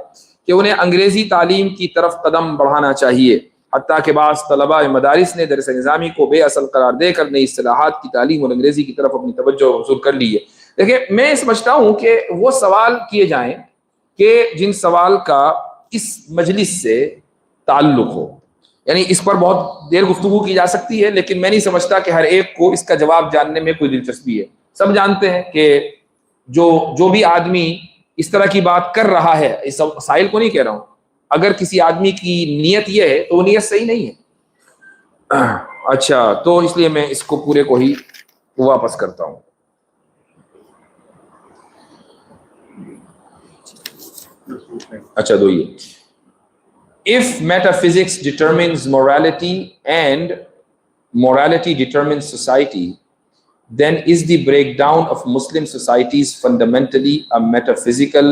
کہ انہیں انگریزی تعلیم کی طرف قدم بڑھانا چاہیے، حتیٰ کہ بعض طلباء مدارس نے درس نظامی کو بے اصل قرار دے کر نئی اصطلاحات کی تعلیم اور انگریزی کی طرف اپنی توجہ مبذول کر لی ہے. دیکھیں، میں سمجھتا ہوں کہ وہ سوال کیے جائیں کہ جن سوال کا اس مجلس سے تعلق ہو. یعنی اس پر بہت دیر گفتگو کی جا سکتی ہے لیکن میں نہیں سمجھتا کہ ہر ایک کو اس کا جواب جاننے میں کوئی دلچسپی ہے. سب جانتے ہیں کہ جو بھی آدمی اس طرح کی بات کر رہا ہے، اس مسائل کو نہیں کہہ رہا ہوں، اگر کسی آدمی کی نیت یہ ہے تو وہ نیت صحیح نہیں ہے. اچھا، تو اس لیے میں اس کو پورے کو ہی واپس کرتا ہوں. اچھا دو یہ if metaphysics determines morality and morality determines society, then is the breakdown of Muslim societies fundamentally a metaphysical,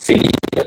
failure?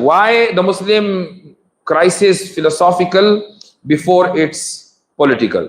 why the Muslim crisis philosophical before it's political?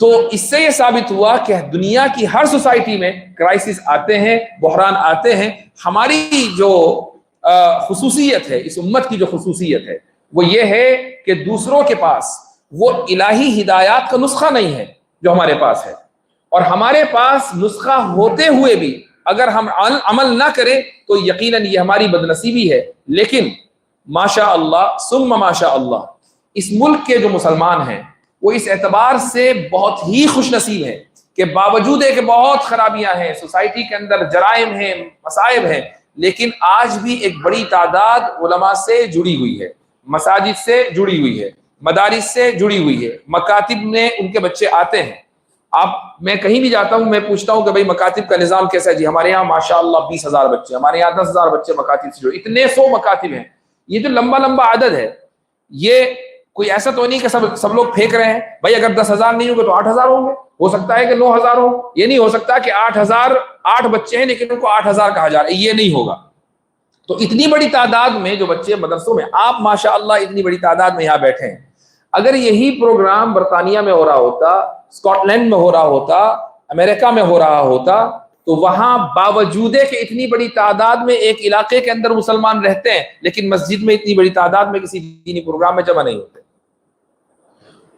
تو اس سے یہ ثابت ہوا کہ دنیا کی ہر سوسائٹی میں کرائسس آتے ہیں، بحران آتے ہیں. ہماری جو خصوصیت ہے، اس امت کی جو خصوصیت ہے وہ یہ ہے کہ دوسروں کے پاس وہ الہی ہدایات کا نسخہ نہیں ہے جو ہمارے پاس ہے، اور ہمارے پاس نسخہ ہوتے ہوئے بھی اگر ہم عمل نہ کریں تو یقیناً یہ ہماری بدنصیبی ہے. لیکن ماشاء اللہ ثم ماشاء اللہ اس ملک کے جو مسلمان ہیں وہ اس اعتبار سے بہت ہی خوش نصیب ہیں کہ باوجود ہے کہ بہت خرابیاں ہیں، سوسائٹی کے اندر جرائم ہیں، مصائب ہیں، لیکن آج بھی ایک بڑی تعداد علماء سے جڑی ہوئی ہے، مساجد سے جڑی ہوئی ہے، مدارس سے جڑی ہوئی ہے، مکاتب میں ان کے بچے آتے ہیں. میں کہیں بھی جاتا ہوں، میں پوچھتا ہوں کہ بھئی مکاتب کا نظام کیسا ہے؟ جی ہمارے یہاں ماشاءاللہ 20,000 بچے، ہمارے یہاں 10,000 بچے مکاتب سے جڑے، اتنے 100 مکاتب ہیں. یہ جو لمبا لمبا عدد ہے، یہ کوئی ایسا تو نہیں کہ سب لوگ پھینک رہے ہیں بھائی اگر 10,000 نہیں ہوں گے تو 8,000 ہوں گے، ہو سکتا ہے کہ 9,000 ہوں. یہ نہیں ہو سکتا کہ 8 بچے ہیں لیکن ان کو 8,000 کہا جا رہا ہے، یہ نہیں ہوگا. تو اتنی بڑی تعداد میں جو بچے مدرسوں میں، آپ ماشاءاللہ اتنی بڑی تعداد میں یہاں بیٹھے ہیں. اگر یہی پروگرام برطانیہ میں ہو رہا ہوتا، اسکاٹ لینڈ میں ہو رہا ہوتا، امریکہ میں ہو رہا ہوتا، تو وہاں باوجود کہ اتنی بڑی تعداد میں ایک علاقے کے اندر مسلمان رہتے ہیں لیکن مسجد میں اتنی بڑی تعداد میں کسی دینی پروگرام میں جمع نہیں ہوتے.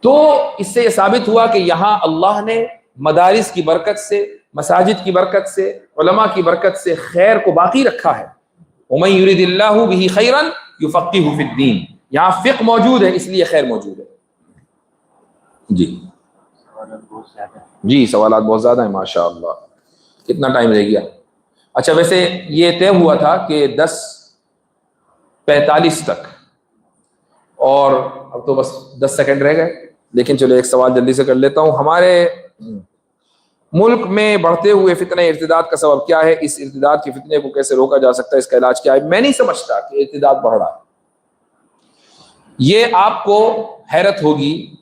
تو اس سے یہ ثابت ہوا کہ یہاں اللہ نے مدارس کی برکت سے، مساجد کی برکت سے، علماء کی برکت سے خیر کو باقی رکھا ہے. وَمَن يُرِدِ اللَّهُ بِهِ خَيْرًا يُفَقِّهُ فِي الدِّينِ. یہاں فقہ موجود ہے، اس لیے خیر موجود ہے. جی جی سوالات بہت زیادہ ہیں ماشاءاللہ. کتنا ٹائم رہ گیا؟ اچھا ویسے یہ طے ہوا تھا کہ 10:45 تک، اور اب تو بس 10 سیکنڈ رہ گئے، لیکن چلو ایک سوال جلدی سے کر لیتا ہوں. ہمارے ملک میں بڑھتے ہوئے فتنہ ارتداد کا سبب کیا ہے؟ اس ارتداد کے فتنے کو کیسے روکا جا سکتا ہے؟ اس کا علاج کیا ہے؟ میں نہیں سمجھتا کہ ارتداد بڑھ رہا ہے. یہ آپ کو حیرت ہوگی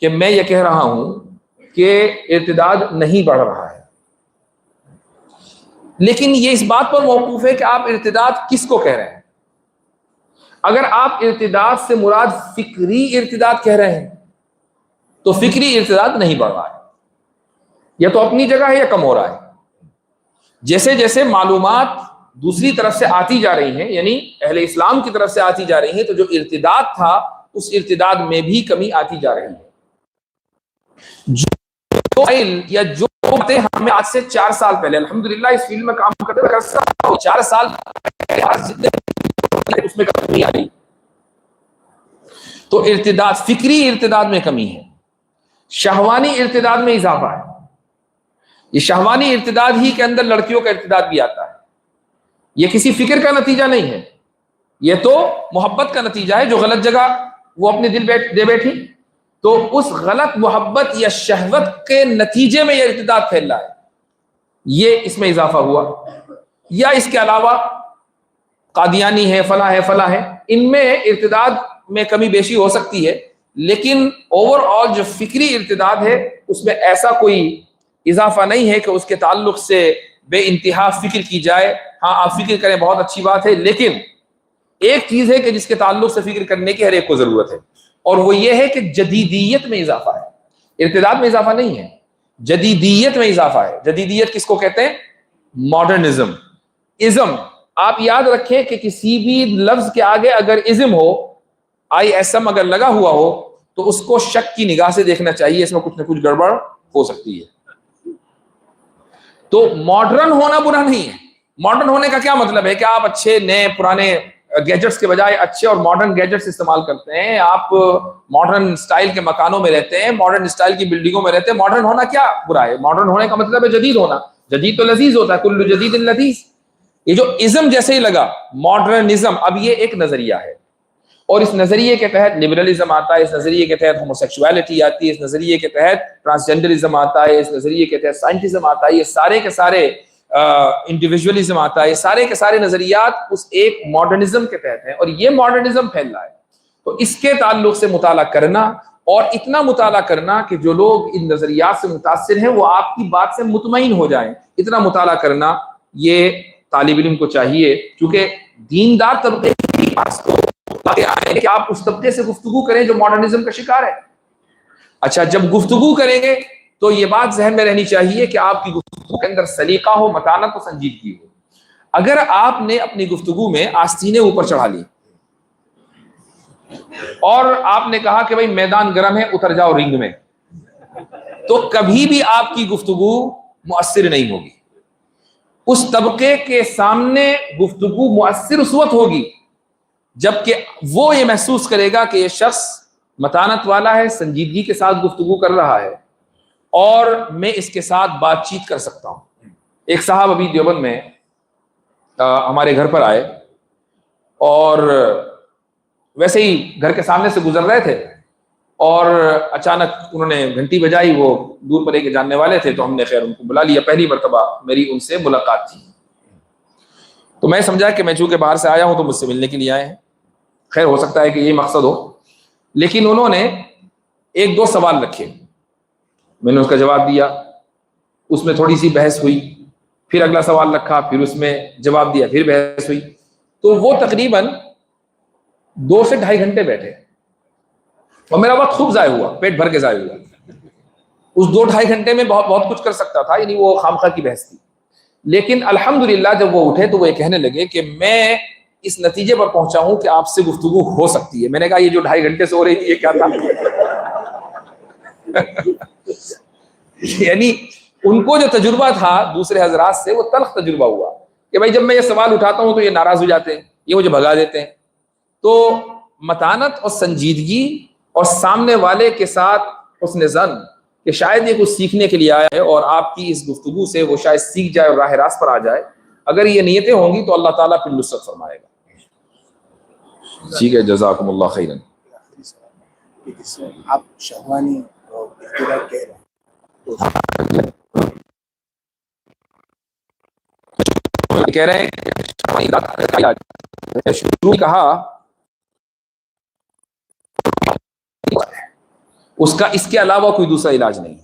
کہ میں یہ کہہ رہا ہوں کہ ارتداد نہیں بڑھ رہا ہے، لیکن یہ اس بات پر موقوف ہے کہ آپ ارتداد کس کو کہہ رہے ہیں. اگر آپ ارتداد سے مراد فکری ارتداد کہہ رہے ہیں تو فکری ارتداد نہیں بڑھ رہا ہے، یا تو اپنی جگہ ہے یا کم ہو رہا ہے. جیسے جیسے معلومات دوسری طرف سے آتی جا رہی ہیں، یعنی اہل اسلام کی طرف سے آتی جا رہی ہیں، تو جو ارتداد تھا اس ارتداد میں بھی کمی آتی جا رہی ہے. جو باتیں ہمیں آج سے 4 سال پہلے، الحمدللہ اس فیلڈ میں کام کرتے ہوئے 4 سال اس میں کمی آ رہی، تو ارتداد، فکری ارتداد میں کمی ہے. شہوانی ارتداد میں اضافہ ہے. یہ شہوانی ارتداد ہی کے اندر لڑکیوں کا ارتداد بھی آتا ہے. یہ کسی فکر کا نتیجہ نہیں ہے، یہ تو محبت کا نتیجہ ہے. جو غلط جگہ وہ اپنے دل دے بیٹھی، تو اس غلط محبت یا شہوت کے نتیجے میں یہ ارتداد پھیل رہا ہے، یہ اس میں اضافہ ہوا. یا اس کے علاوہ قادیانی ہے، فلاں ہے، فلاں ہے، ان میں ارتداد میں کمی بیشی ہو سکتی ہے، لیکن اوور آل جو فکری ارتداد ہے اس میں ایسا کوئی اضافہ نہیں ہے کہ اس کے تعلق سے بے انتہا فکر کی جائے. ہاں آپ فکر کریں، بہت اچھی بات ہے، لیکن ایک چیز ہے کہ جس کے تعلق سے فکر کرنے کی ہر ایک کو ضرورت ہے، اور وہ یہ ہے کہ جدیدیت میں اضافہ ہے. ارتداد میں اضافہ نہیں ہے، جدیدیت میں اضافہ ہے. جدیدیت کس کو کہتے ہیں؟ ماڈرنزم، ازم. آپ یاد رکھیں کہ کسی بھی لفظ کے آگے اگر ازم ہو، ISM اگر لگا ہوا ہو، تو اس کو شک کی نگاہ سے دیکھنا چاہیے، اس میں کچھ نہ کچھ گڑبڑ ہو سکتی ہے. تو ماڈرن ہونا برا نہیں ہے. ماڈرن ہونے کا کیا مطلب ہے کہ آپ اچھے نئے پرانے گیجٹس کے بجائے اچھے اور ماڈرن گیجٹس استعمال کرتے ہیں، آپ ماڈرن سٹائل کے مکانوں میں رہتے ہیں، ماڈرن سٹائل کی بلڈنگوں میں رہتے ہیں. ماڈرن ہونا کیا برا ہے؟ ماڈرن ہونے کا مطلب ہے جدید ہونا. جدید تو لذیذ ہوتا ہے، کل جدید لذیذ. یہ جو ازم جیسے ہی لگا، ماڈرنزم، اب یہ ایک نظریہ ہے، اور اس نظریے کے تحت لبرلزم آتا ہے، اس نظریے کے تحت ہوموسیکسوالٹی آتی ہے، اس نظریے کے تحت ٹرانسجنڈرزم آتا ہے، اس نظریے کے تحت سائنٹزم آتا ہے. یہ سارے کے سارے انڈیویجولزم آتا ہے، یہ سارے کے سارے نظریات اس ایک ماڈرنزم کے تحت ہیں، اور یہ ماڈرنزم پھیل رہا ہے. تو اس کے تعلق سے مطالعہ کرنا، اور اتنا مطالعہ کرنا کہ جو لوگ ان نظریات سے متاثر ہیں وہ آپ کی بات سے مطمئن ہو جائیں، اتنا مطالعہ کرنا یہ طالب علم کو چاہیے. کیونکہ دیندار طبقے کی پاس تو آئے کہ آپ اس طبقے سے گفتگو کریں جو ماڈرنزم کا شکار ہے. اچھا جب گفتگو کریں گے تو یہ بات ذہن میں رہنی چاہیے کہ آپ کی گفتگو کے اندر سلیقہ ہو، متانت و سنجیدگی ہو۔ اگر آپ نے اپنی گفتگو میں آستینیں اوپر چڑھا لی اور آپ نے کہا کہ بھائی میدان گرم ہے، اتر جاؤ رنگ میں، تو کبھی بھی آپ کی گفتگو مؤثر نہیں ہوگی۔ اس طبقے کے سامنے گفتگو مؤثر اس وقت ہوگی جبکہ وہ یہ محسوس کرے گا کہ یہ شخص متانت والا ہے، سنجیدگی کے ساتھ گفتگو کر رہا ہے اور میں اس کے ساتھ بات چیت کر سکتا ہوں۔ ایک صاحب ابھی دیوبند میں ہمارے گھر پر آئے اور ویسے ہی گھر کے سامنے سے گزر رہے تھے اور اچانک انہوں نے گھنٹی بجائی، وہ دور پر ایک جاننے والے تھے تو ہم نے خیر ان کو بلا لیا، پہلی مرتبہ میری ان سے ملاقات تھی۔ تو میں سمجھا کہ میں چونکہ باہر سے آیا ہوں تو مجھ سے ملنے کے لیے آئے ہیں، خیر ہو سکتا ہے کہ یہ مقصد ہو، لیکن انہوں نے ایک دو سوال رکھے، میں نے اس کا جواب دیا، اس میں تھوڑی سی بحث ہوئی، پھر اگلا سوال رکھا، پھر اس میں جواب دیا، پھر بحث ہوئی، تو وہ تقریباً 2 سے 2.5 گھنٹے بیٹھے اور میرا وقت خوب ضائع ہوا، پیٹ بھر کے ضائع ہوا۔ اس 2-2.5 گھنٹے میں بہت کچھ کر سکتا تھا، یعنی وہ خامخواہ کی بحث تھی، لیکن الحمدللہ جب وہ اٹھے تو وہ یہ کہنے لگے کہ میں اس نتیجے پر پہنچا ہوں کہ آپ سے گفتگو ہو سکتی ہے۔ میں نے کہا یہ جو 2.5 گھنٹے سے ہو رہی تھی یہ کیا تھا؟ یعنی ان کو جو تجربہ تھا دوسرے حضرات سے وہ تلخ تجربہ ہوا کہ بھائی جب میں یہ سوال اٹھاتا ہوں تو یہ ناراض ہو جاتے ہیں، یہ مجھے بھگا دیتے ہیں۔ تو متانت اور سنجیدگی اور سامنے والے کے ساتھ حسن ظن کہ شاید یہ کچھ سیکھنے کے لیے آیا ہے اور آپ کی اس گفتگو سے وہ شاید سیکھ جائے اور راہ راست پر آ جائے، اگر یہ نیتیں ہوں گی تو اللہ تعالیٰ پھر نصرت فرمائے گا۔ ٹھیک ہے، جزاکم اللہ خیرن۔ آپ شہوانی اور اختلاف کہہ رہے ہیں کہہ رہے ہیں شروع کہا اس کا اس کے علاوہ کوئی دوسرا علاج نہیں۔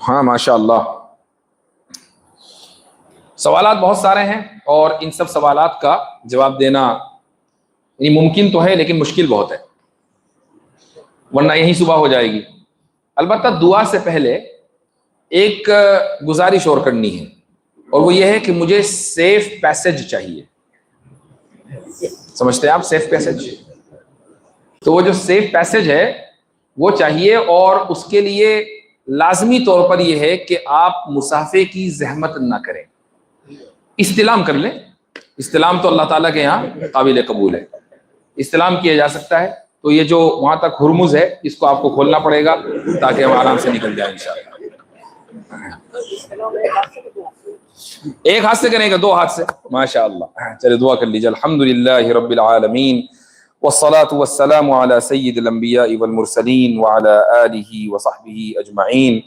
ہاں ماشاء اللہ، سوالات بہت سارے ہیں اور ان سب سوالات کا جواب دینا یعنی ممکن تو ہے لیکن مشکل بہت ہے، ورنہ یہی صبح ہو جائے گی۔ البتہ دعا سے پہلے ایک گزارش اور کرنی ہے، اور وہ یہ ہے کہ مجھے سیف پیسج چاہیے۔ سمجھتے ہیں آپ سیف پیسج؟ تو وہ جو سیف پیسج ہے وہ چاہیے، اور اس کے لیے لازمی طور پر یہ ہے کہ آپ مصافحے کی زحمت نہ کریں، استلام کر لیں۔ استلام تو اللہ تعالیٰ کے یہاں قابل قبول ہے، استلام کیا جا سکتا ہے۔ تو یہ جو وہاں تک ہرمز ہے اس کو آپ کو کھولنا پڑے گا تاکہ ہم آرام سے نکل جائیں انشاءاللہ۔ ایک ہاتھ سے کریں گے، 2 ہاتھ سے؟ ماشاءاللہ، چلے دعا کر لیجیے۔ الحمدللہ رب العالمین والصلاة والسلام على سید الانبیاء والمرسلین وعلى آلہ وصحبہ اجمعین۔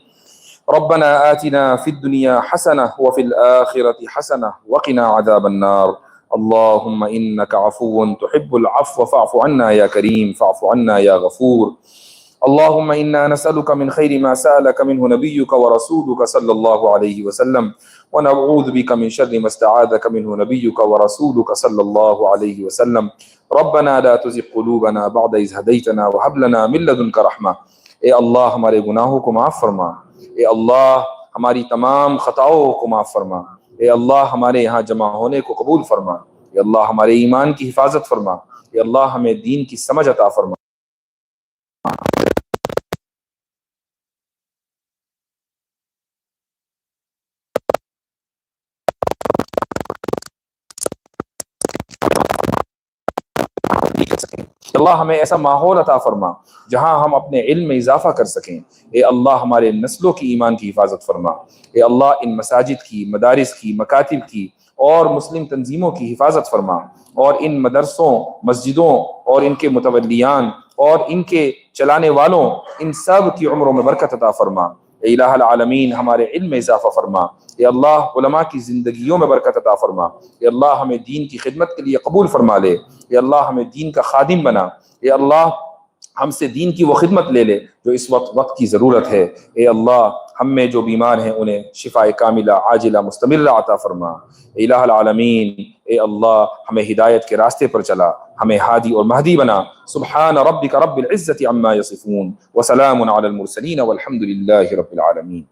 ربنا آتنا في الدنيا حسنة وفي الآخرة حسنة وقنا عذاب النار۔ اللهم إنك عفو تحب العفو فاعف عنا يا كريم، فاعف عنا يا غفور۔ اللهم إنا نسألك من خير ما سألك منه نبيك ورسولك صلى الله عليه وسلم، ونعوذ بك من شر ما استعاذك منه نبيك ورسولك صلى الله عليه وسلم۔ ربنا لا تزغ قلوبنا بعد إذ هديتنا وهب لنا من لدنك رحمة۔ اے اللہ ہمارے گناہوں کو معاف فرما، اے اللہ ہماری تمام خطاؤں کو معاف فرما، اے اللہ ہمارے یہاں جمع ہونے کو قبول فرما، اے اللہ ہمارے ایمان کی حفاظت فرما، اے اللہ ہمیں دین کی سمجھ عطا فرما۔ اللہ ہمیں ایسا ماحول عطا فرما جہاں ہم اپنے علم میں اضافہ کر سکیں۔ اے اللہ ہمارے نسلوں کی ایمان کی حفاظت فرما۔ اے اللہ ان مساجد کی، مدارس کی، مکاتب کی اور مسلم تنظیموں کی حفاظت فرما، اور ان مدرسوں، مسجدوں اور ان کے متولیان اور ان کے چلانے والوں، ان سب کی عمروں میں برکت عطا فرما۔ اے الہ العالمین ہمارے علم میں اضافہ فرما۔ اے اللہ علماء کی زندگیوں میں برکت عطا فرما۔ اے اللہ ہمیں دین کی خدمت کے لیے قبول فرما لے۔ اے اللہ ہمیں دین کا خادم بنا۔ اے اللہ ہم سے دین کی وہ خدمت لے لے جو اس وقت کی ضرورت ہے۔ اے اللہ ہم میں جو بیمار ہیں انہیں شفاء کاملہ عاجلہ مستمرہ عطا فرما. الہ العالمین، اے اللہ ہمیں ہدایت کے راستے پر چلا، ہمیں ہادی اور مہدی بنا. سبحان ربک رب العزت عما یصفون وسلام علی المرسلین والحمد للہ رب العالمین.